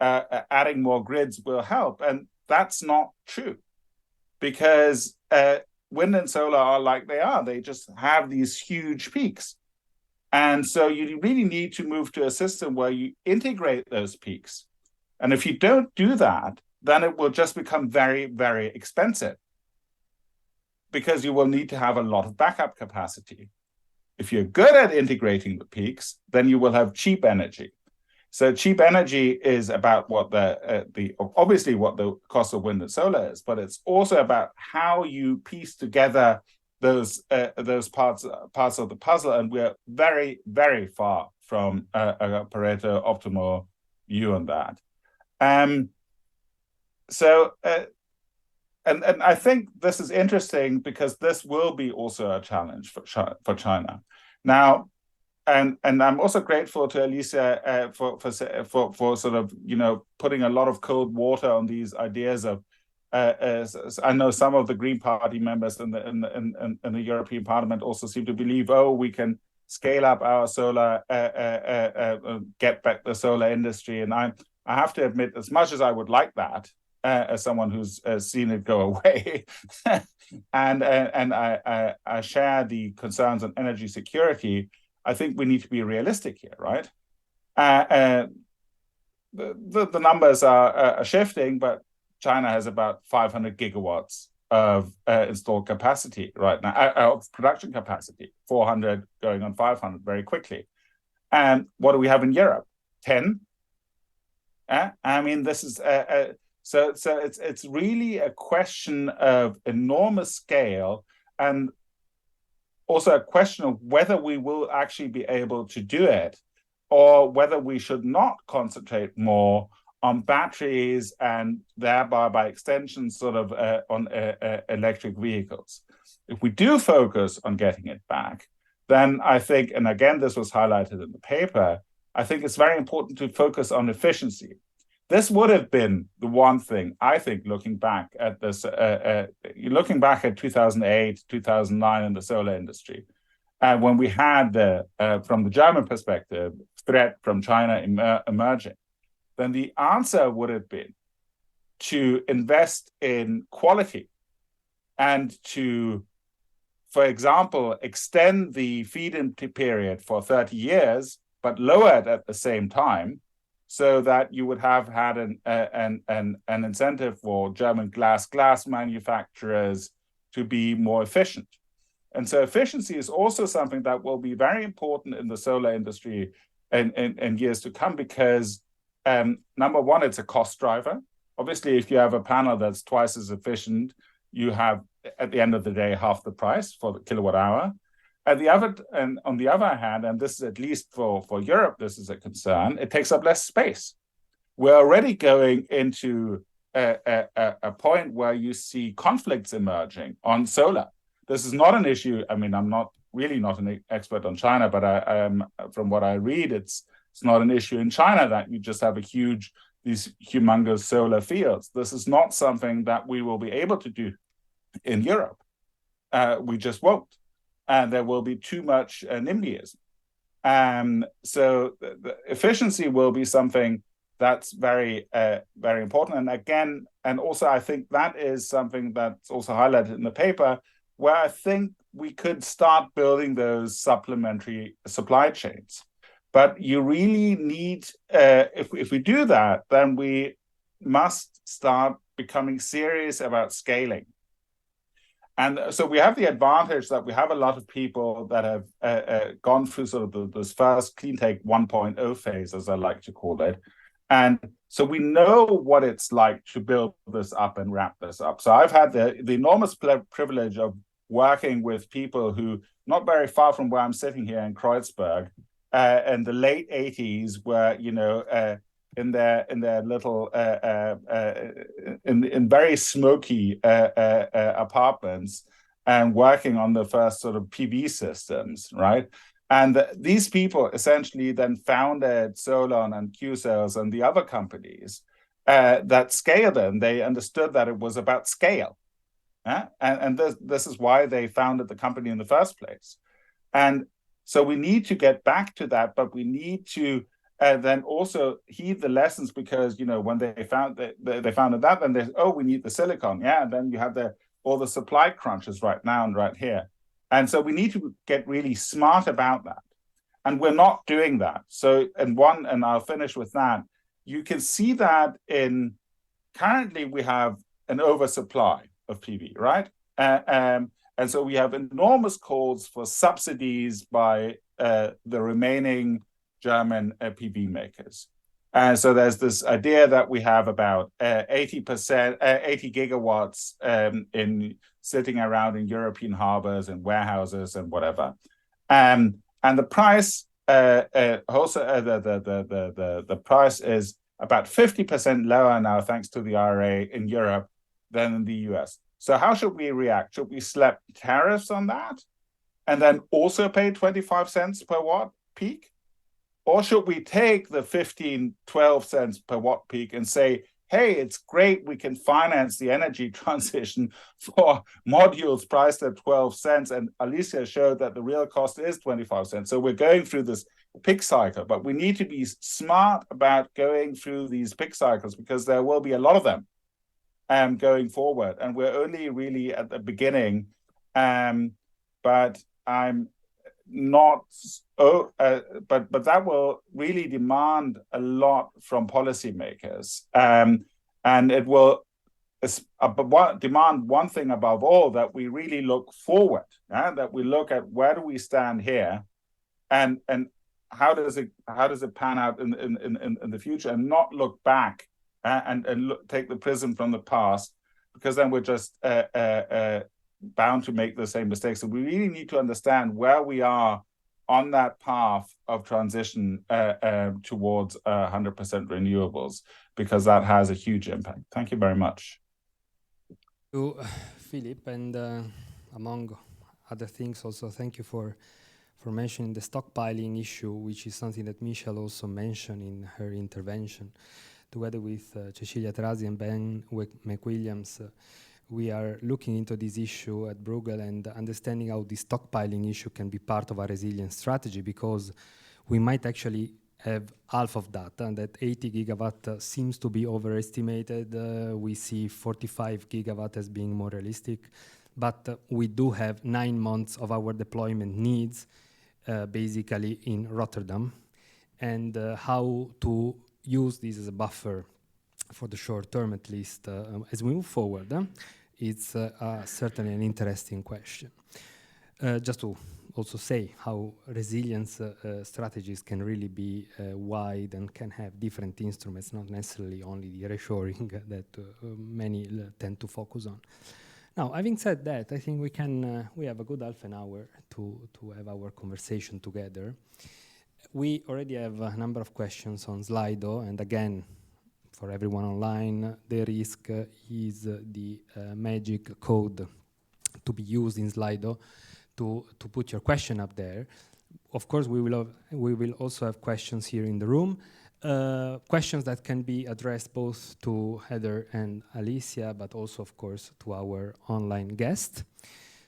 adding more grids will help. And that's not true, because wind and solar are like they are. They just have these huge peaks. And so you really need to move to a system where you integrate those peaks. And if you don't do that, then it will just become very, very expensive, because you will need to have a lot of backup capacity. If you're good at integrating the peaks, then you will have cheap energy. So cheap energy is about what obviously what the cost of wind and solar is, but it's also about how you piece together those parts of the puzzle, and we're very, very far from a Pareto optimal view on that. So I think this is interesting, because this will be also a challenge for China. Now, and I'm also grateful to Alicia for sort of putting a lot of cold water on these ideas of. I know some of the Green Party members in the European Parliament also seem to believe, we can scale up our solar, get back the solar industry. And I have to admit, as much as I would like that, as someone who's seen it go away, and I share the concerns on energy security, I think we need to be realistic here, right? The numbers are shifting, but China has about 500 gigawatts of installed capacity right now, of production capacity, 400 going on 500 very quickly. And what do we have in Europe? 10? I mean, this is so it's really a question of enormous scale, and also a question of whether we will actually be able to do it, or whether we should not concentrate more on batteries and thereby, by extension, sort of on electric vehicles. If we do focus on getting it back, then I think, and again, this was highlighted in the paper, I think it's very important to focus on efficiency. This would have been the one thing, I think, looking back at this, looking back at 2008, 2009 in the solar industry, when we had the, from the German perspective, threat from China emerging, then the answer would have been to invest in quality and to, for example, extend the feed-in period for 30 years, but lower it at the same time, so that you would have had an incentive for German glass manufacturers to be more efficient. And so efficiency is also something that will be very important in the solar industry in years to come, because number one, it's a cost driver. Obviously, if you have a panel that's twice as efficient, you have, at the end of the day, half the price for the kilowatt hour. And on the other hand, and this is at least for Europe, this is a concern, it takes up less space. We're already going into a point where you see conflicts emerging on solar. This is not an issue. I mean, I'm not an expert on China, but I am, from what I read, it's not an issue in China that you just have these humongous solar fields. This is not something that we will be able to do in Europe. We just won't. And there will be too much NIMBYism. So the efficiency will be something that's very, very important. And again, and also I think that is something that's also highlighted in the paper, where I think we could start building those supplementary supply chains. But you really need, if we do that, then we must start becoming serious about scaling. And so we have the advantage that we have a lot of people that have gone through sort of this first cleantech 1.0 phase, as I like to call it. And so we know what it's like to build this up and wrap this up. So I've had the enormous privilege of working with people who, not very far from where I'm sitting here in Kreuzberg, in the late 80s, were, you know, in their little in very smoky apartments, and working on the first sort of PV systems, right? And these people essentially then founded Solon and Q-Cells and the other companies that scaled them. They understood that it was about scale, and this is why they founded the company in the first place. And so we need to get back to that, but we need to then also heed the lessons, because, you know, when they founded that, then they, we need the silicon, yeah, and then you have all the supply crunches right now and right here. And so we need to get really smart about that. And we're not doing that. So, and I'll finish with that, you can see that currently we have an oversupply of PV, right? And so we have enormous calls for subsidies by the remaining German PV makers. And so there's this idea that we have about 80 gigawatts sitting around in European harbors and warehouses and whatever. And the price, the price is about 50% lower now, thanks to the IRA in Europe, than in the US. So how should we react? Should we slap tariffs on that and then also pay 25 cents per watt peak? Or should we take the 15, 12 cents per watt peak and say, hey, it's great, we can finance the energy transition for modules priced at 12 cents. And Alicia showed that the real cost is 25 cents. So we're going through this pick cycle, but we need to be smart about going through these pick cycles because there will be a lot of them going forward. And we're only really at the beginning. But I'm not, but that will really demand a lot from policymakers. And it will demand one thing above all, that we really look forward, that we look at where do we stand here and how does it pan out in the future, and not look back and take the prism from the past, because then we're just bound to make the same mistakes. So we really need to understand where we are on that path of transition towards 100% renewables, because that has a huge impact. Thank you very much.
To Philip, and among other things, also thank you for mentioning the stockpiling issue, which is something that Michelle also mentioned in her intervention. Together with Cecilia Terasi and Ben McWilliams, we are looking into this issue at Bruegel and understanding how the stockpiling issue can be part of our resilience strategy, because we might actually have half of that, and that 80 gigawatt seems to be overestimated. We see 45 gigawatt as being more realistic, but we do have 9 months of our deployment needs basically in Rotterdam, and how to use this as a buffer for the short term, at least as we move forward. It's certainly an interesting question. Just to also say how resilience strategies can really be wide and can have different instruments, not necessarily only the reshoring that many tend to focus on. Now, having said that, I think we have a good half an hour to have our conversation together. We already have a number of questions on Slido, and again, for everyone online, the risk is the magic code to be used in Slido to put your question up there. Of course, we will also have questions here in the room, questions that can be addressed both to Heather and Alicia, but also, of course, to our online guest.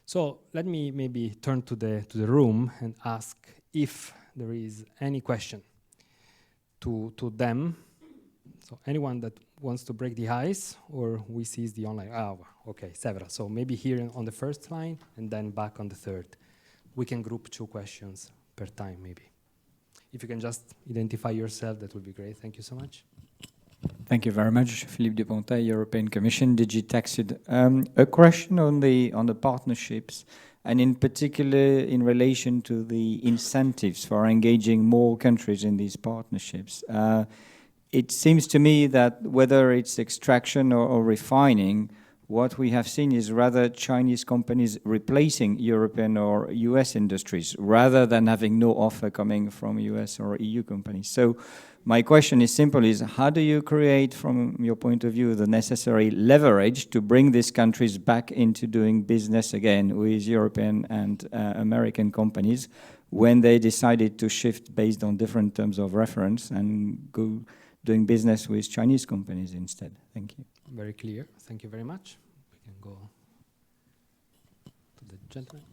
So let me maybe turn to the room and ask if there is any question to them. So anyone that wants to break the ice, or we seize the online? Okay, several. So maybe here on the first line and then back on the third. We can group 2 questions per time, maybe. If you can just identify yourself, that would be great. Thank you so much.
Thank you very much, Philippe Dupontet, European Commission, DG Taxid. A question on the partnerships, and in particular in relation to the incentives for engaging more countries in these partnerships. It seems to me that whether it's extraction or refining, what we have seen is rather Chinese companies replacing European or US industries, rather than having no offer coming from US or EU companies. So my question is simple, is how do you create, from your point of view, the necessary leverage to bring these countries back into doing business again with European and American companies when they decided to shift based on different terms of reference and go doing business with Chinese companies instead? Thank you.
Very clear. Thank you very much. We can go to the gentleman.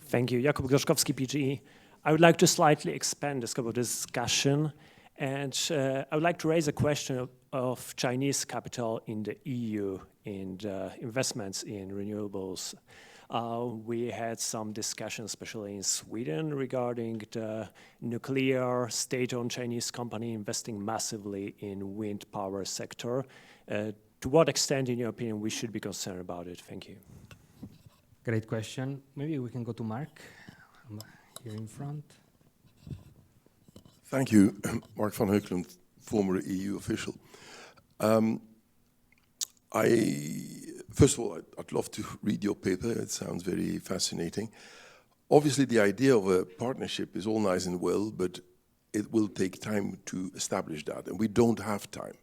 Thank you. Jakub Groszkowski, PGE. I would like to slightly expand the scope of this discussion, and I would like to raise a question of Chinese capital in the EU and investments in renewables. We had some discussion, especially in Sweden, regarding the nuclear state-owned Chinese company investing massively in wind power sector. To what extent, in your opinion, we should be concerned about it? Thank you.
Great question. Maybe we can go to Mark here in front.
Thank you. Mark van Heukelen, former EU official. First of all, I'd love to read your paper. It sounds very fascinating. Obviously, the idea of a partnership is all nice and well, but it will take time to establish that, and we don't have time.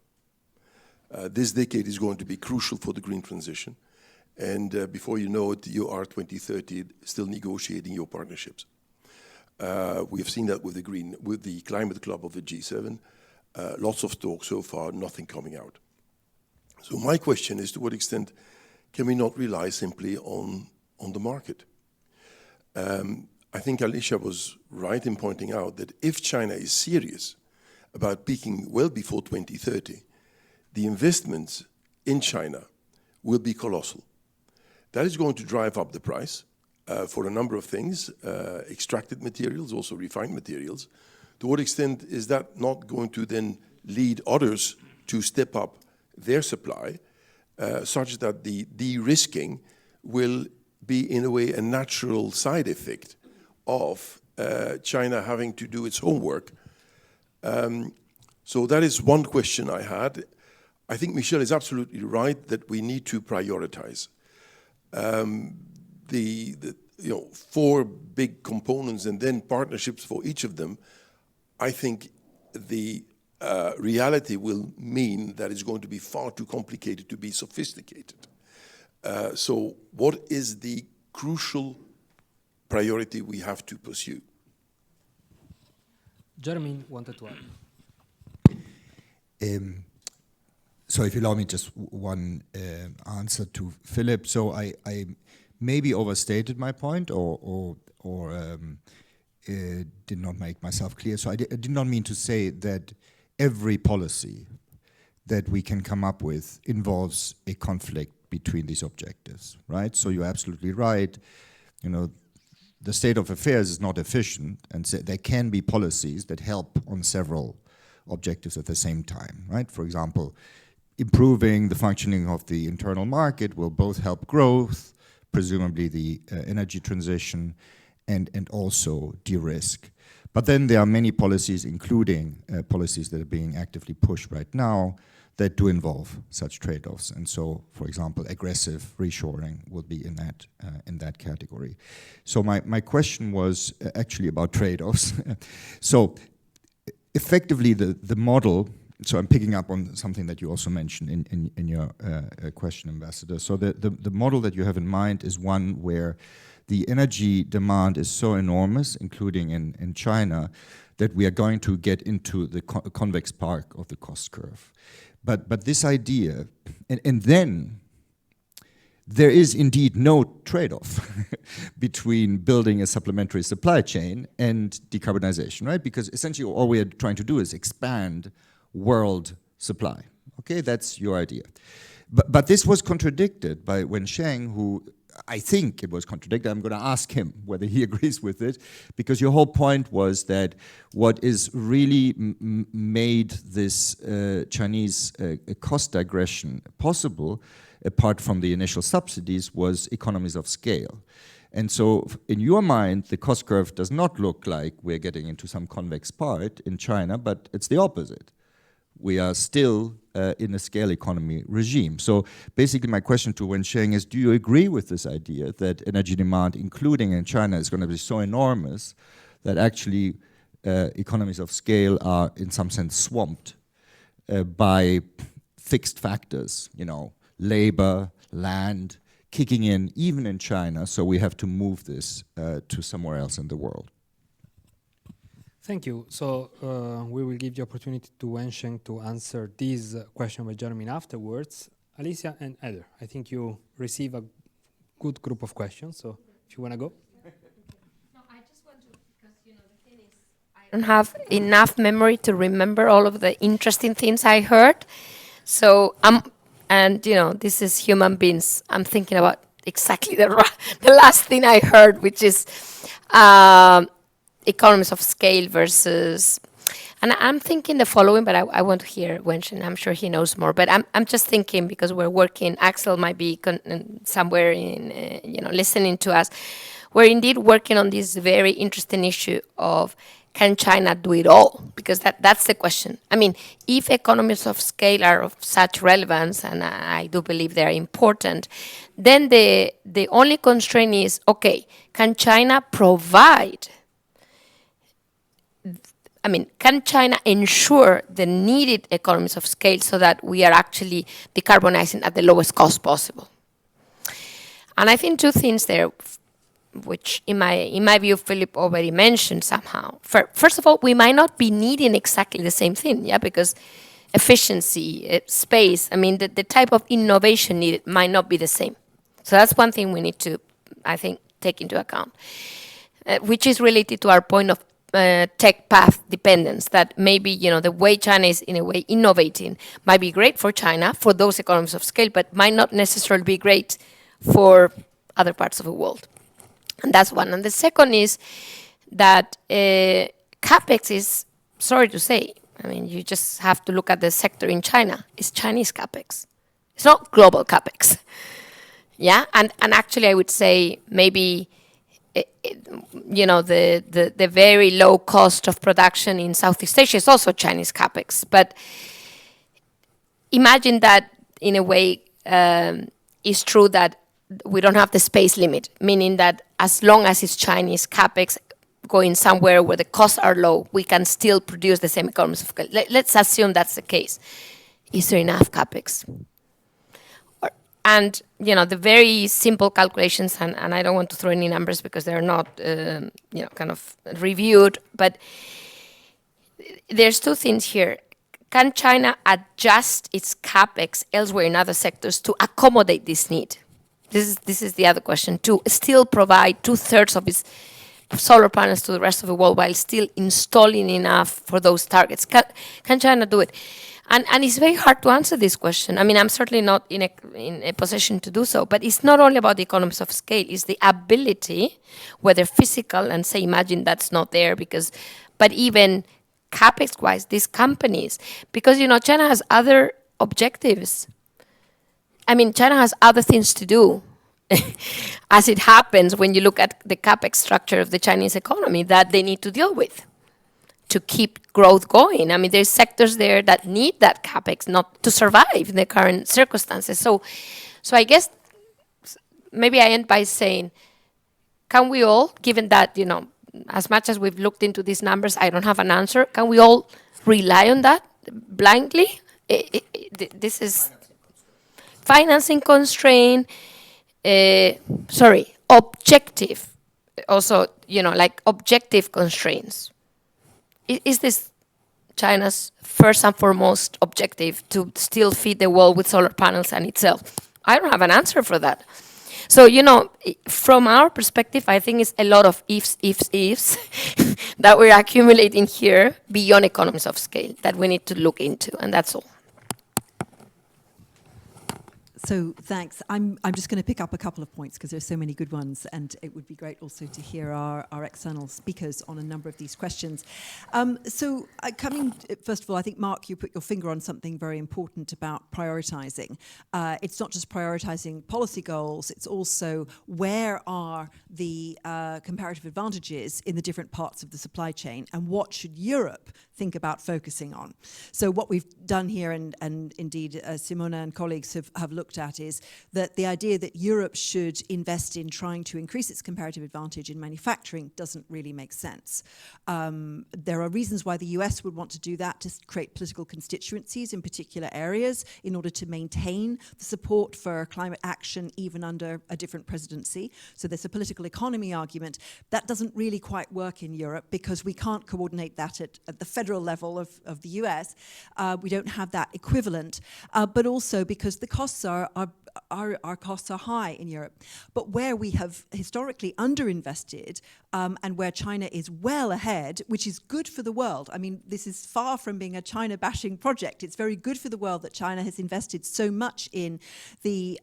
This decade is going to be crucial for the green transition, and before you know it, you are 2030 still negotiating your partnerships. We have seen that with the climate club of the G7. Lots of talk so far, nothing coming out. So my question is, to what extent can we not rely simply on the market? I think Alicia was right in pointing out that if China is serious about peaking well before 2030, the investments in China will be colossal. That is going to drive up the price for a number of things, extracted materials, also refined materials. To what extent is that not going to then lead others to step up their supply, such that the de-risking will be in a way a natural side effect of China having to do its homework? So that is one question I had. I think Michel is absolutely right that we need to prioritize. You know, 4 big components and then partnerships for each of them. I think the reality will mean that it's going to be far too complicated to be sophisticated. So what is the crucial priority we have to pursue?
Jeremy wanted to add.
So if you allow me just one answer to Philip. So I maybe overstated my point or did not make myself clear. So I did not mean to say that every policy that we can come up with involves a conflict between these objectives, right? So you're absolutely right. You know, the state of affairs is not efficient, and so there can be policies that help on several objectives at the same time, right? For example, improving the functioning of the internal market will both help growth, presumably the energy transition, and also de-risk. But then there are many policies, including policies that are being actively pushed right now, that do involve such trade-offs. And so, for example, aggressive reshoring will be in that category. So my question was actually about trade-offs. So effectively, the model, so I'm picking up on something that you also mentioned in your question, Ambassador. So the model that you have in mind is one where the energy demand is so enormous, including in China, that we are going to get into the convex part of the cost curve. But this idea, and then there is indeed no trade-off between building a supplementary supply chain and decarbonization, right? Because essentially all we are trying to do is expand world supply. Okay, that's your idea. But this was contradicted by Wensheng, who I think it was contradicted. I'm going to ask him whether he agrees with it, because your whole point was that what is really made this Chinese cost digression possible, apart from the initial subsidies, was economies of scale. And so in your mind, the cost curve does not look like we're getting into some convex part in China, but it's the opposite. We are still in a scale economy regime. So basically my question to Wensheng is, do you agree with this idea that energy demand, including in China, is going to be so enormous that actually economies of scale are in some sense swamped by fixed factors, you know, labor, land, kicking in even in China, so we have to move this to somewhere else in the world?
Thank you. So we will give the opportunity to Wensheng to answer this question by Jeremy afterwards. Alicia and Heather, I think you receive a good group of questions, so if you want to go.
No, I just want to, because, you know, the thing is, I don't have enough memory to remember all of the interesting things I heard. So, and, you know, this is human beings. I'm thinking about exactly the last thing I heard, which is economies of scale versus, and I'm thinking the following, but I want to hear Wensheng. I'm sure he knows more, but I'm just thinking, because we're working, Axel might be somewhere in, you know, listening to us. We're indeed working on this very interesting issue of, can China do it all? Because that's the question. I mean, if economies of scale are of such relevance, and I do believe they're important, then the only constraint is, okay, can China provide, I mean, can China ensure the needed economies of scale so that we are actually decarbonizing at the lowest cost possible? And I think two things there, which in my view, Philip already mentioned somehow. First of all, we might not be needing exactly the same thing, yeah, because efficiency, space, I mean, the type of innovation needed might not be the same. So that's one thing we need to, I think, take into account, which is related to our point of tech path dependence, that maybe, you know, the way China is in a way innovating might be great for China, for those economies of scale, but might not necessarily be great for other parts of the world. And that's one. And the second is that CapEx is, sorry to say, I mean, you just have to look at the sector in China. It's Chinese CapEx. It's not global CapEx. Yeah, and actually I would say maybe, you know, the very low cost of production in Southeast Asia is also Chinese CapEx. But imagine that in a way it's true that we don't have the space limit, meaning that as long as it's Chinese CapEx going somewhere where the costs are low, we can still produce the same economies of scale. Let's assume that's the case. Is there enough CapEx? And, you know, the very simple calculations, and I don't want to throw any numbers because they're not, you know, kind of reviewed, but there's two things here. Can China adjust its CapEx elsewhere in other sectors to accommodate this need? This is the other question, to still provide 2/3 of its solar panels to the rest of the world while still installing enough for those targets. Can China do it? And it's very hard to answer this question. I mean, I'm certainly not in a position to do so, but it's not only about the economies of scale, it's the ability, whether physical, and say, imagine that's not there, because, but even CapEx-wise, these companies, because, you know, China has other objectives. I mean, China has other things to do, as it happens when you look at the CapEx structure of the Chinese economy that they need to deal with to keep growth going. I mean, there's sectors there that need that CapEx not to survive in the current circumstances. So I guess maybe I end by saying, can we all, given that, you know, as much as we've looked into these numbers, I don't have an answer, can we all rely on that blindly? This is financing constraint, objective, also, you know, like objective constraints. Is this China's first and foremost objective, to still feed the world with solar panels and itself? I don't have an answer for that. So, you know, from our perspective, I think it's a lot of ifs that we're accumulating here beyond economies of scale that we need to look into, and that's all.
So thanks. I'm just going to pick up a couple of points because there's so many good ones, and it would be great also to hear our external speakers on a number of these questions. Coming, first of all, I think, Mark, you put your finger on something very important about prioritizing. It's not just prioritizing policy goals, it's also where are the comparative advantages in the different parts of the supply chain, and what should Europe think about focusing on. So what we've done here, and indeed Simona and colleagues have looked at, is that the idea that Europe should invest in trying to increase its comparative advantage in manufacturing doesn't really make sense. There are reasons why the US would want to do that, to create political constituencies in particular areas in order to maintain the support for climate action even under a different presidency. So there's a political economy argument. That doesn't really quite work in Europe because we can't coordinate that at the federal level of the US. We don't have that equivalent, but also because the costs our costs are high in Europe. But where we have historically underinvested, and where China is well ahead, which is good for the world. I mean, this is far from being a China-bashing project. It's very good for the world that China has invested so much in the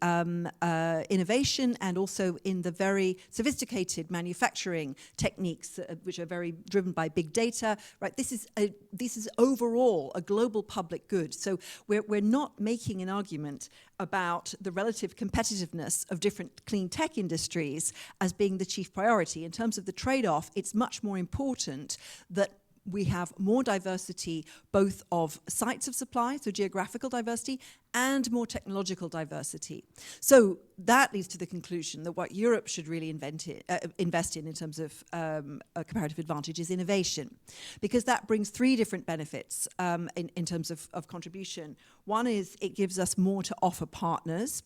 innovation and also in the very sophisticated manufacturing techniques, which are very driven by big data. Right? This is overall a global public good. So we're not making an argument about the relative competitiveness of different clean tech industries as being the chief priority. In terms of the trade-off, it's much more important that we have more diversity, both of sites of supply, so geographical diversity, and more technological diversity. So that leads to the conclusion that what Europe should really invest in terms of a comparative advantage is innovation, because that brings three different benefits in terms of contribution. One is it gives us more to offer partners.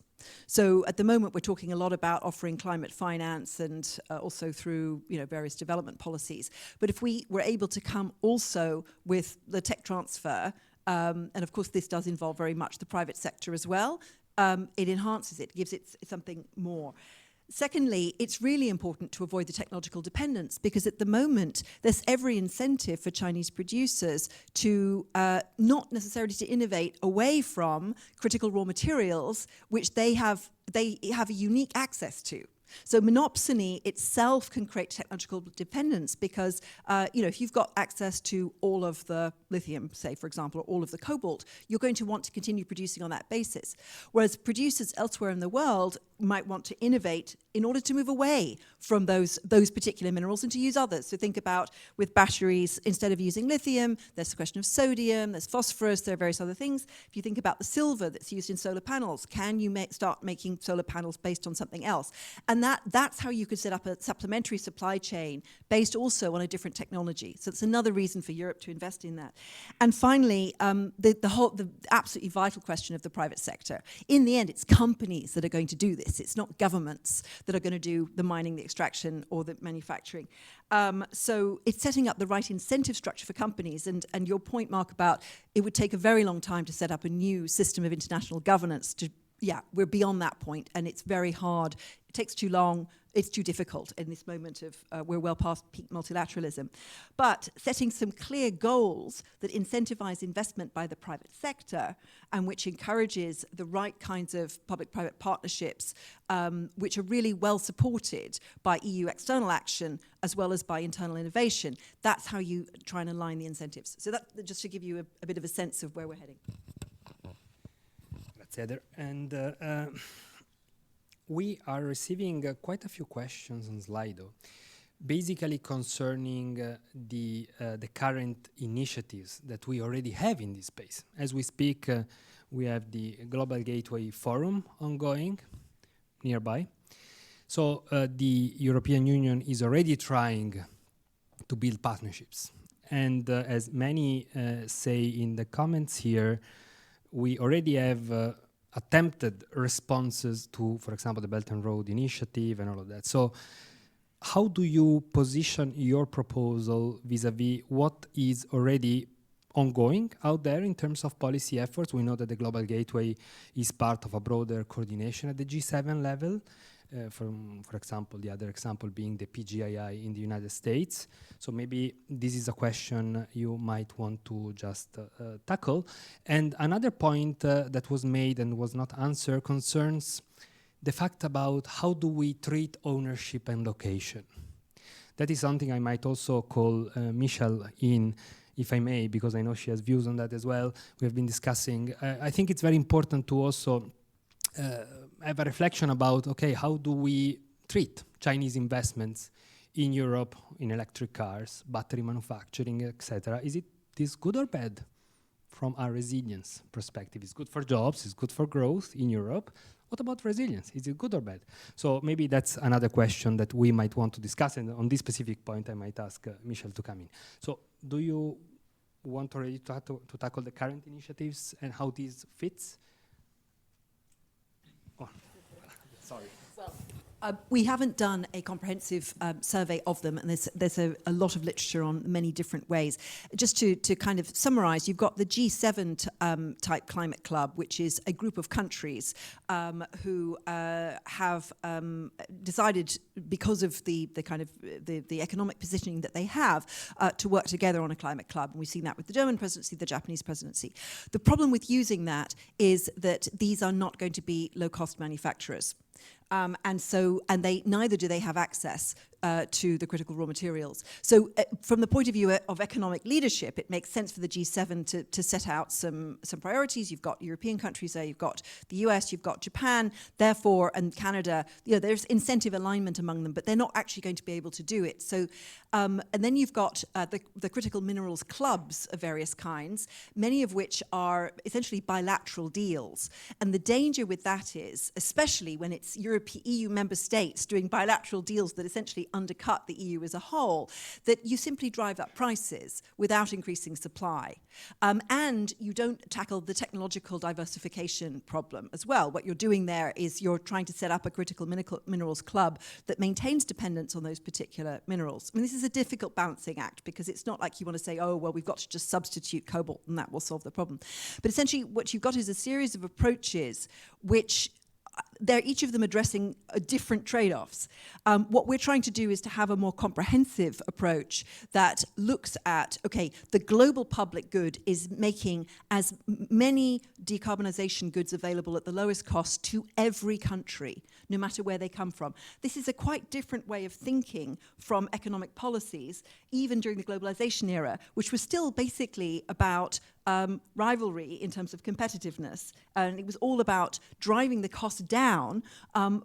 So at the moment, we're talking a lot about offering climate finance and also through various development policies. But if we were able to come also with the tech transfer And of course, this does involve very much the private sector as well. It enhances it, gives it something more. Secondly, it's really important to avoid the technological dependence, because at the moment, there's every incentive for Chinese producers to not necessarily to innovate away from critical raw materials, which they have a unique access to. So monopsony itself can create technological dependence because, if you've got access to all of the lithium, say, for example, or all of the cobalt, you're going to want to continue producing on that basis. Whereas producers elsewhere in the world might want to innovate in order to move away from those particular minerals and to use others. So think about with batteries, instead of using lithium, there's a question of sodium, there's phosphorus, there are various other things. If you think about the silver that's used in solar panels, can you start making solar panels based on something else? And that's how you could set up a supplementary supply chain based also on a different technology. So it's another reason for Europe to invest in that. And finally, the absolutely vital question of the private sector. In the end, it's companies that are going to do this. It's not governments that are going to do the mining, the extraction, or the manufacturing. So it's setting up the right incentive structure for companies. And your point, Mark, about it would take a very long time to set up a new system of international governance. We're beyond that point, and it's very hard. It takes too long. It's too difficult in this moment of we're well past peak multilateralism. But setting some clear goals that incentivize investment by the private sector and which encourages the right kinds of public-private partnerships, which are really well supported by EU external action as well as by internal innovation, that's how you try and align the incentives. So that just to give you a bit of a sense of where we're heading.
And we are receiving quite a few questions on Slido, basically concerning the current initiatives that we already have in this space. As we speak, we have the Global Gateway Forum ongoing nearby. So the European Union is already trying to build partnerships. And as many say in the comments here, we already have attempted responses to, for example, the Belt and Road Initiative and all of that. So how do you position your proposal vis-a-vis what is already ongoing out there in terms of policy efforts? We know that the Global Gateway is part of a broader coordination at the G7 level. For example, the other example being the PGII in the United States. So maybe this is a question you might want to just tackle. And another point that was made and was not answered concerns the fact about how do we treat ownership and location. That is something I might also call Michelle in, if I may, because I know she has views on that as well. We have been discussing. I think it's very important to also have a reflection about, okay, how do we treat Chinese investments in Europe in electric cars, battery manufacturing, etc. Is this good or bad from our resilience perspective? It's good for jobs, it's good for growth in Europe. What about resilience? Is it good or bad? So maybe that's another question that we might want to discuss, and on this specific point I might ask Michelle to come in. So do you want already to tackle the current initiatives and how this fits? Sorry.
Well, we haven't done a comprehensive survey of them, and there's a lot of literature on many different ways. Just to kind of summarize, you've got the G7 type climate club, which is a group of countries who have decided, because of the kind of the economic positioning that they have, to work together on a climate club. And we've seen that with the German presidency, the Japanese presidency. The problem with using that is that these are not going to be low-cost manufacturers. And neither do they have access to the critical raw materials. So from the point of view of economic leadership, it makes sense for the G7 to set out some priorities. You've got European countries there, you've got the US, you've got Japan, therefore, and Canada. There's incentive alignment among them, but they're not actually going to be able to do it. So, and then you've got the critical minerals clubs of various kinds, many of which are essentially bilateral deals. And the danger with that is, especially when it's EU member states doing bilateral deals that essentially undercut the EU as a whole, that you simply drive up prices without increasing supply. And you don't tackle the technological diversification problem as well. What you're doing there is you're trying to set up a critical minerals club that maintains dependence on those particular minerals. I mean, this is a difficult balancing act because it's not like you want to say, oh, well, we've got to just substitute cobalt and that will solve the problem. But essentially what you've got is a series of approaches which they're each of them addressing different trade-offs. What we're trying to do is to have a more comprehensive approach that looks at, okay, the global public good is making as many decarbonisation goods available at the lowest cost to every country, no matter where they come from. This is a quite different way of thinking from economic policies, even during the globalisation era, which was still basically about rivalry in terms of competitiveness. And it was all about driving the cost down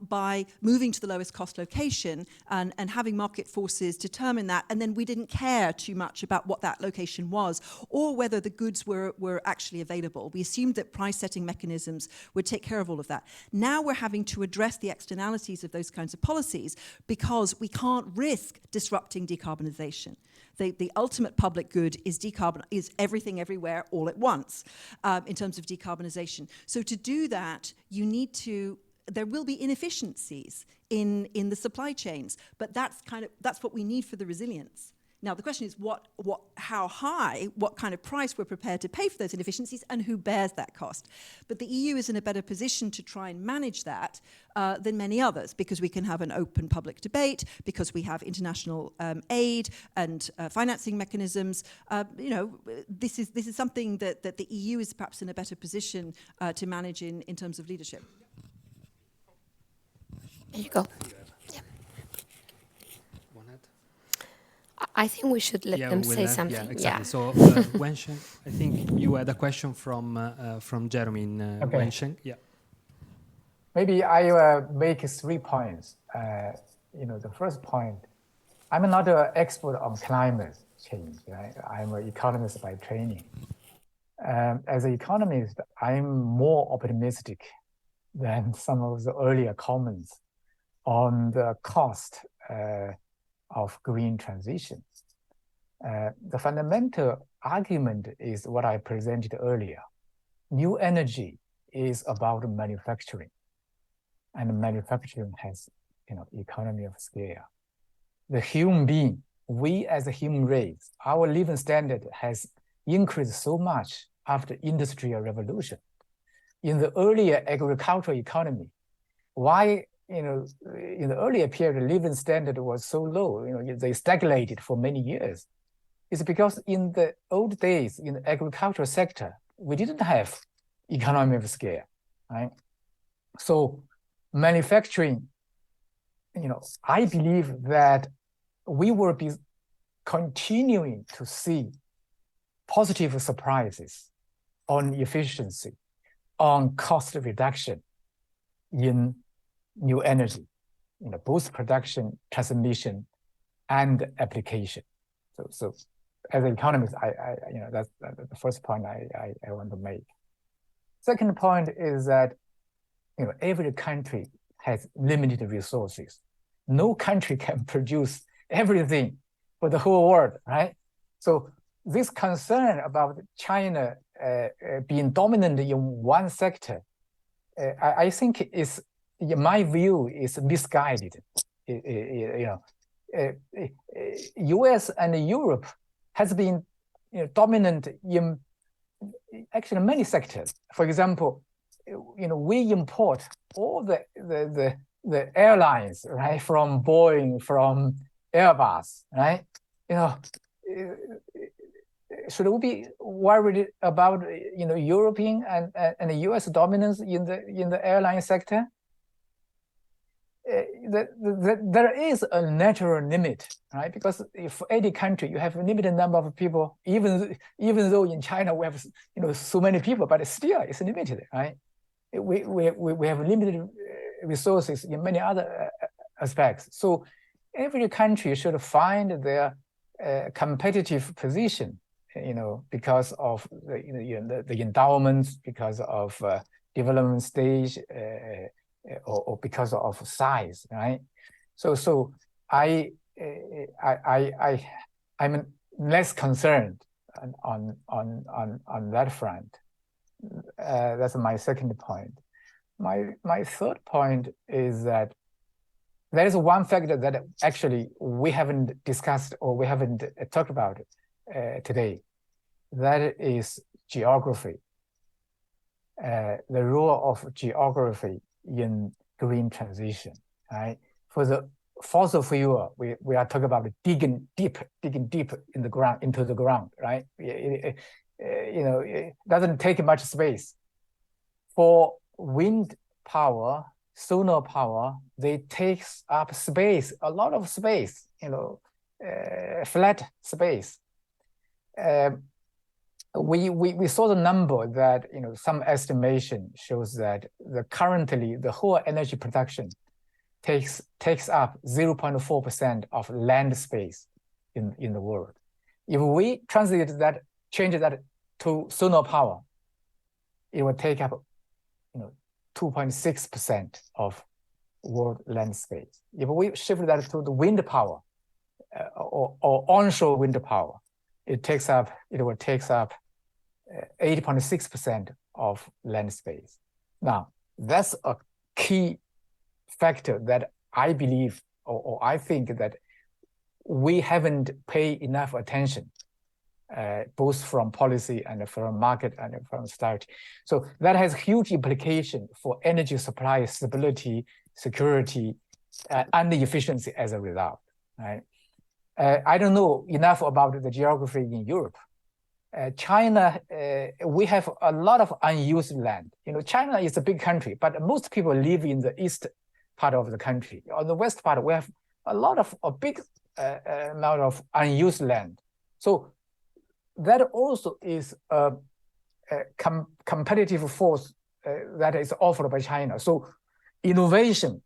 by moving to the lowest cost location and having market forces determine that. And then we didn't care too much about what that location was or whether the goods were actually available. We assumed that price setting mechanisms would take care of all of that. Now we're having to address the externalities of those kinds of policies because we can't risk disrupting decarbonisation. The ultimate public good is everything everywhere all at once in terms of decarbonisation. So to do that, there will be inefficiencies in the supply chains, but that's what we need for the resilience. Now, the question is how high, what kind of price we're prepared to pay for those inefficiencies and who bears that cost. But the EU is in a better position to try and manage that than many others because we can have an open public debate, because we have international aid and financing mechanisms. This is something that the EU is perhaps in a better position to manage in terms of leadership.
There you go. I think we should let them say something.
Yeah, exactly.
Yeah.
So, Wensheng, I think you had a question from Jeremy in
Okay.
Wensheng. Yeah.
Maybe I make 3 points. The first point, I'm not an expert on climate change. Right? I'm an economist by training. As an economist, I'm more optimistic than some of the earlier comments on the cost of green transition. The fundamental argument is what I presented earlier. New energy is about manufacturing, and manufacturing has, economy of scale. The human being, we as a human race, our living standard has increased so much after industrial revolution. In the earlier agricultural economy, why in the earlier period, living standard was so low, they stagnated for many years. It's because in the old days, in the agricultural sector, we didn't have economy of scale, right? So manufacturing, I believe that we will be continuing to see positive surprises on efficiency, on cost reduction in new energy, both production, transmission, and application. So as an economist, that's the first point I want to make. Second point is that, every country has limited resources. No country can produce everything for the whole world, right? So this concern about China being dominant in one sector, I think is, in my view, is misguided. US and Europe has been dominant in actually many sectors. For example, we import all the airlines, right, from Boeing, from Airbus, right? Should we be worried about European and the US dominance in the airline sector? There is a natural limit, right? Because if any country you have a limited number of people, even though in China we have so many people, but still it's limited, right? We have limited resources in many other aspects. So every country should find their competitive position, because of the endowments, because of development stage, or because of size, right? So I'm less concerned on that front. That's my second point. My third point is that there is one factor that actually we haven't discussed or we haven't talked about today. That is geography. The role of geography in green transition, right? For the fossil fuel, we are talking about digging deep in the ground, into the ground, right? It doesn't take much space. For wind power, solar power, they take up space, a lot of space, flat space. We saw the number that some estimation shows that currently the whole energy production takes up 0.4% of land space in the world. If we change that to solar power, it will take up 2.6% of world land space. If we shift that to the wind power or onshore wind power, it will take up 80.6% of land space. Now, that's a key factor that I believe, or I think that we haven't paid enough attention, both from policy and from market and from society. So that has huge implication for energy supply stability, security, and the efficiency as a result, right? I don't know enough about the geography in Europe. China, we have a lot of unused land. China is a big country, but most people live in the east part of the country. On the west part, we have a big amount of unused land. So that also is a competitive force that is offered by China. So innovation,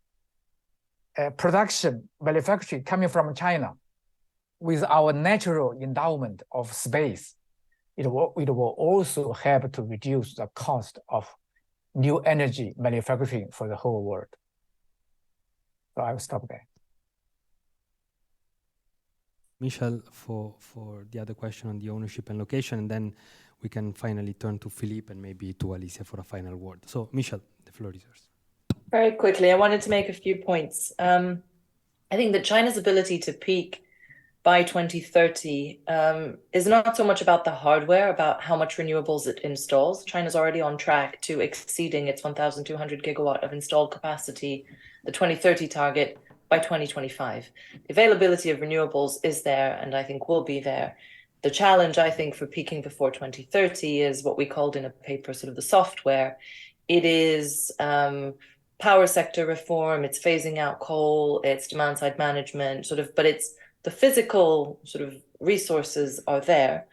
production, manufacturing coming from China with our natural endowment of space, it will also help to reduce the cost of new energy manufacturing for the whole world. So I will stop there.
Michel, for the other question on the ownership and location, and then we can finally turn to Philippe and maybe to Alicia for a final word. So Michel, the floor is yours.
Very quickly, I wanted to make a few points. I think that China's ability to peak by 2030 is not so much about the hardware, about how much renewables it installs. China's already on track to exceeding its 1,200 gigawatt of installed capacity, the 2030 target, by 2025. The availability of renewables is there, and I think will be there. The challenge, I think, for peaking before 2030 is what we called in a paper sort of the software. It is power sector reform, it's phasing out coal, it's demand side management, but it's the physical sort of resources are there.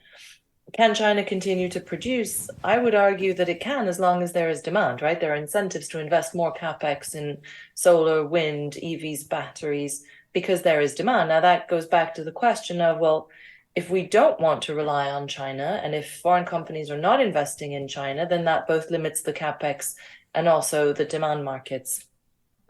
Can China continue to produce? I would argue that it can, as long as there is demand, right? There are incentives to invest more capex in solar, wind, EVs, batteries, because there is demand. Now that goes back to the question of, well, if we don't want to rely on China, and if foreign companies are not investing in China, then that both limits the capex and also the demand markets.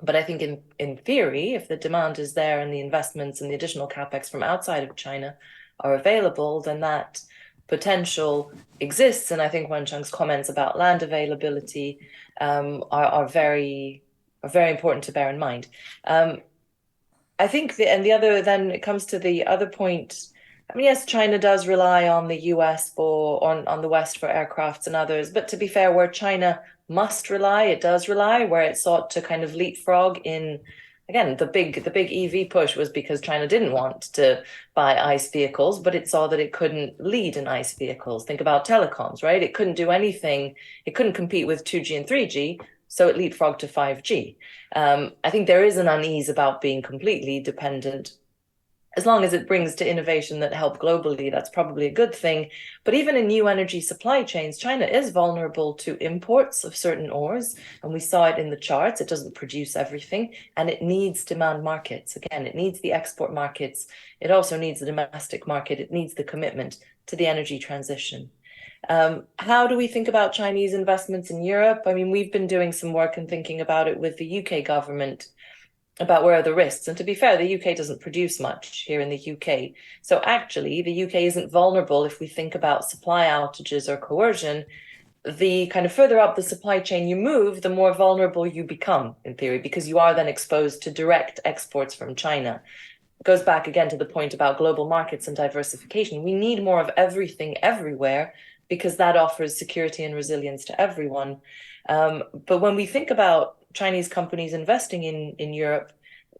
But I think in theory, if the demand is there and the investments and the additional capex from outside of China are available, then that potential exists. And I think Wencheng's comments about land availability are very important to bear in mind. I think then it comes to the other point. I mean, yes, China does rely on the US on the West for aircrafts and others, but to be fair, where China must rely, it does rely, where it sought to kind of leapfrog in. Again, the big EV push was because China didn't want to buy ICE vehicles, but it saw that it couldn't lead in ICE vehicles. Think about telecoms, right? It couldn't do anything. It couldn't compete with 2G and 3G, so it leapfrogged to 5G. I think there is an unease about being completely dependent. As long as it brings to innovation that help globally, that's probably a good thing. But even in new energy supply chains, China is vulnerable to imports of certain ores. And we saw it in the charts. It doesn't produce everything. And it needs demand markets. Again, it needs the export markets. It also needs the domestic market. It needs the commitment to the energy transition. How do we think about Chinese investments in Europe? I mean, we've been doing some work and thinking about it with the UK government. about where are the risks. And to be fair, the UK doesn't produce much here in the UK. So actually, the UK isn't vulnerable if we think about supply outages or coercion. The kind of further up the supply chain you move, the more vulnerable you become, in theory, because you are then exposed to direct exports from China. It goes back again to the point about global markets and diversification. We need more of everything everywhere because that offers security and resilience to everyone. But when we think about Chinese companies investing in Europe,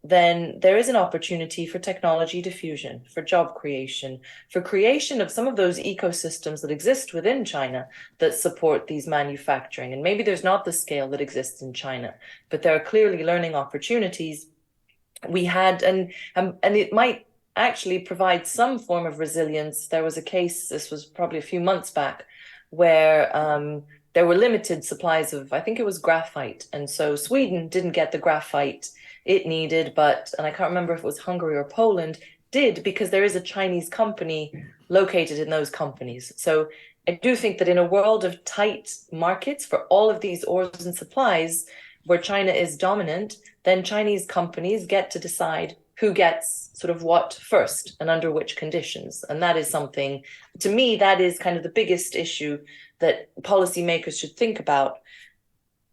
then there is an opportunity for technology diffusion, for job creation, for creation of some of those ecosystems that exist within China that support these manufacturing. And maybe there's not the scale that exists in China, but there are clearly learning opportunities. We had, and it might actually provide some form of resilience. There was a case, this was probably a few months back, where there were limited supplies of, I think it was graphite. And so Sweden didn't get the graphite it needed, but, and I can't remember if it was Hungary or Poland, did, because there is a Chinese company located in those companies. So I do think that in a world of tight markets for all of these ores and supplies, where China is dominant, then Chinese companies get to decide who gets sort of what first and under which conditions. And that is something, to me, that is kind of the biggest issue that policymakers should think about.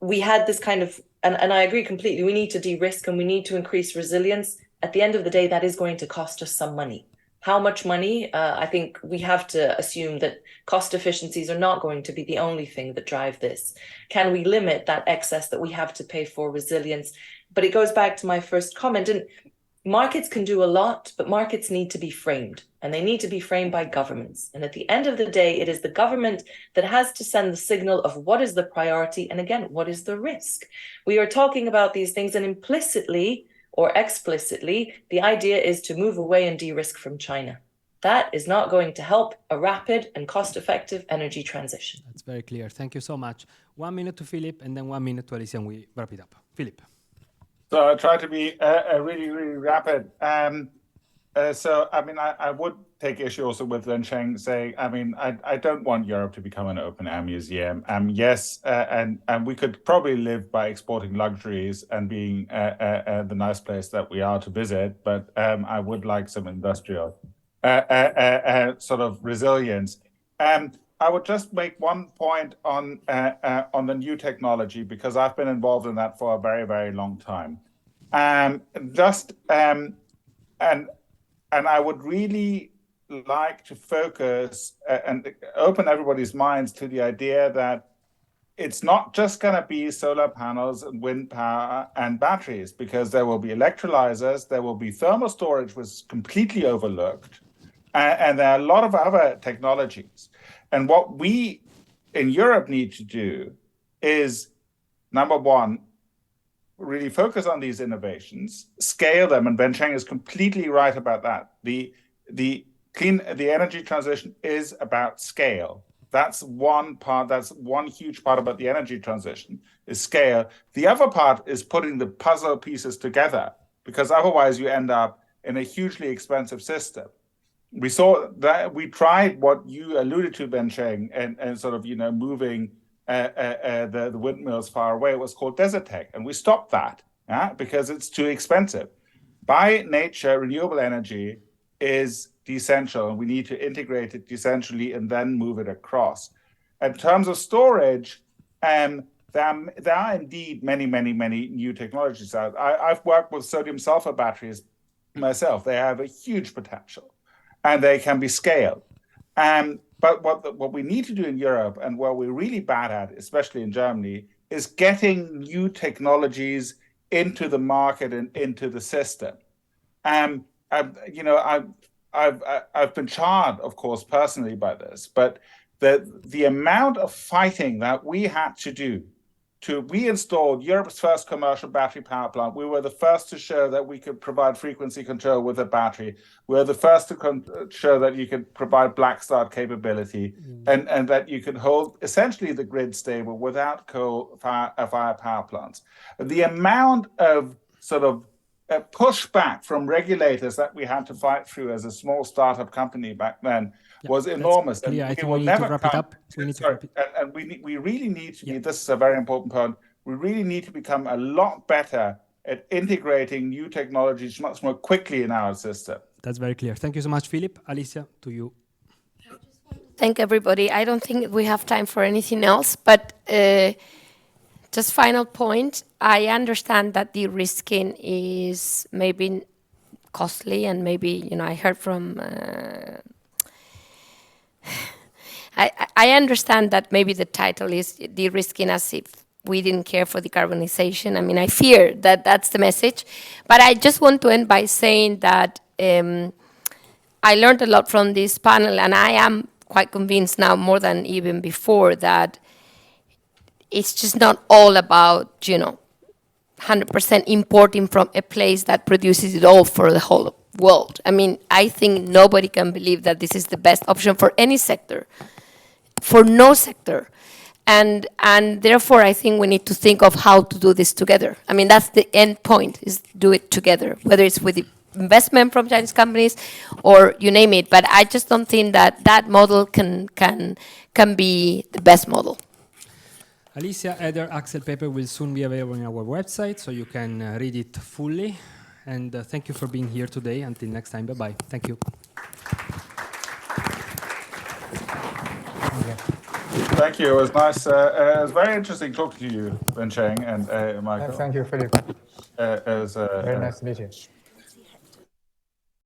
We had this kind of, and I agree completely, we need to de-risk and we need to increase resilience. At the end of the day, that is going to cost us some money. How much money? I think we have to assume that cost efficiencies are not going to be the only thing that drive this. Can we limit that excess that we have to pay for resilience? But it goes back to my first comment, and markets can do a lot, but markets need to be framed, and they need to be framed by governments. And at the end of the day, it is the government that has to send the signal of what is the priority, and again, what is the risk. We are talking about these things, and implicitly or explicitly, the idea is to move away and de-risk from China. That is not going to help a rapid and cost-effective energy transition.
That's very clear. Thank you so much. 1 minute to Philip, and then 1 minute to Alicia, and we wrap it up. Philip.
So I'll try to be really, really rapid. So, I mean, I would take issue also with Wencheng saying, I mean, I don't want Europe to become an open air museum. Yes, and we could probably live by exporting luxuries and being the nice place that we are to visit, but I would like some industrial sort of resilience. I would just make one point on the new technology, because I've been involved in that for a very, very long time. And I would really like to focus and open everybody's minds to the idea that it's not just going to be solar panels and wind power and batteries, because there will be electrolyzers, there will be thermal storage, which is completely overlooked, and there are a lot of other technologies. And what we in Europe need to do is, number one, really focus on these innovations, scale them, and Wencheng is completely right about that. The energy transition is about scale. That's one part, that's one huge part about the energy transition, is scale. The other part is putting the puzzle pieces together, because otherwise you end up in a hugely expensive system. We saw that, we tried what you alluded to, Wencheng, and sort of, moving the windmills far away. It was called desert tech, and we stopped that because it's too expensive. By nature, renewable energy is decentral, and we need to integrate it decentrally and then move it across. In terms of storage, there are indeed many new technologies out. I've worked with sodium sulfur batteries myself. They have a huge potential, and they can be scaled. But what we need to do in Europe, and what we're really bad at, especially in Germany, is getting new technologies into the market and into the system. I've been charred, of course, personally by this, but the amount of fighting that we had to do we installed Europe's first commercial battery power plant. We were the first to show that we could provide frequency control with a battery. We were the first to show that you could provide black start capability, and that you could hold essentially the grid stable without coal-fired power plants. The amount of sort of pushback from regulators that we had to fight through as a small startup company back then was enormous.
And I think we need to wrap it up.
We really need to be, this is a very important point, we really need to become a lot better at integrating new technologies much more quickly in our system.
That's very clear. Thank you so much, Philip. Alicia, to you.
Thank everybody. I don't think we have time for anything else, but just final point. I understand that de-risking is maybe costly, and maybe, I heard from I understand that maybe the title is de-risking as if we didn't care for decarbonization. I mean, I fear that that's the message. But I just want to end by saying that I learned a lot from this panel, and I am quite convinced now, more than even before, that it's just not all about, 100% importing from a place that produces it all for the whole world. I mean, I think nobody can believe that this is the best option for any sector, for no sector. And therefore, I think we need to think of how to do this together. I mean, that's the end point, is do it together, whether it's with the investment from Chinese companies or you name it. But I just don't think that that model can be the best model.
Alicia, Heather, Axel paper will soon be available on our website, so you can read it fully. And thank you for being here today. Until next time, bye-bye. Thank you.
Thank you. It was nice. It was very interesting talking to you, Wencheng and Michael.
Thank you, Philip.
It was
Very nice meeting.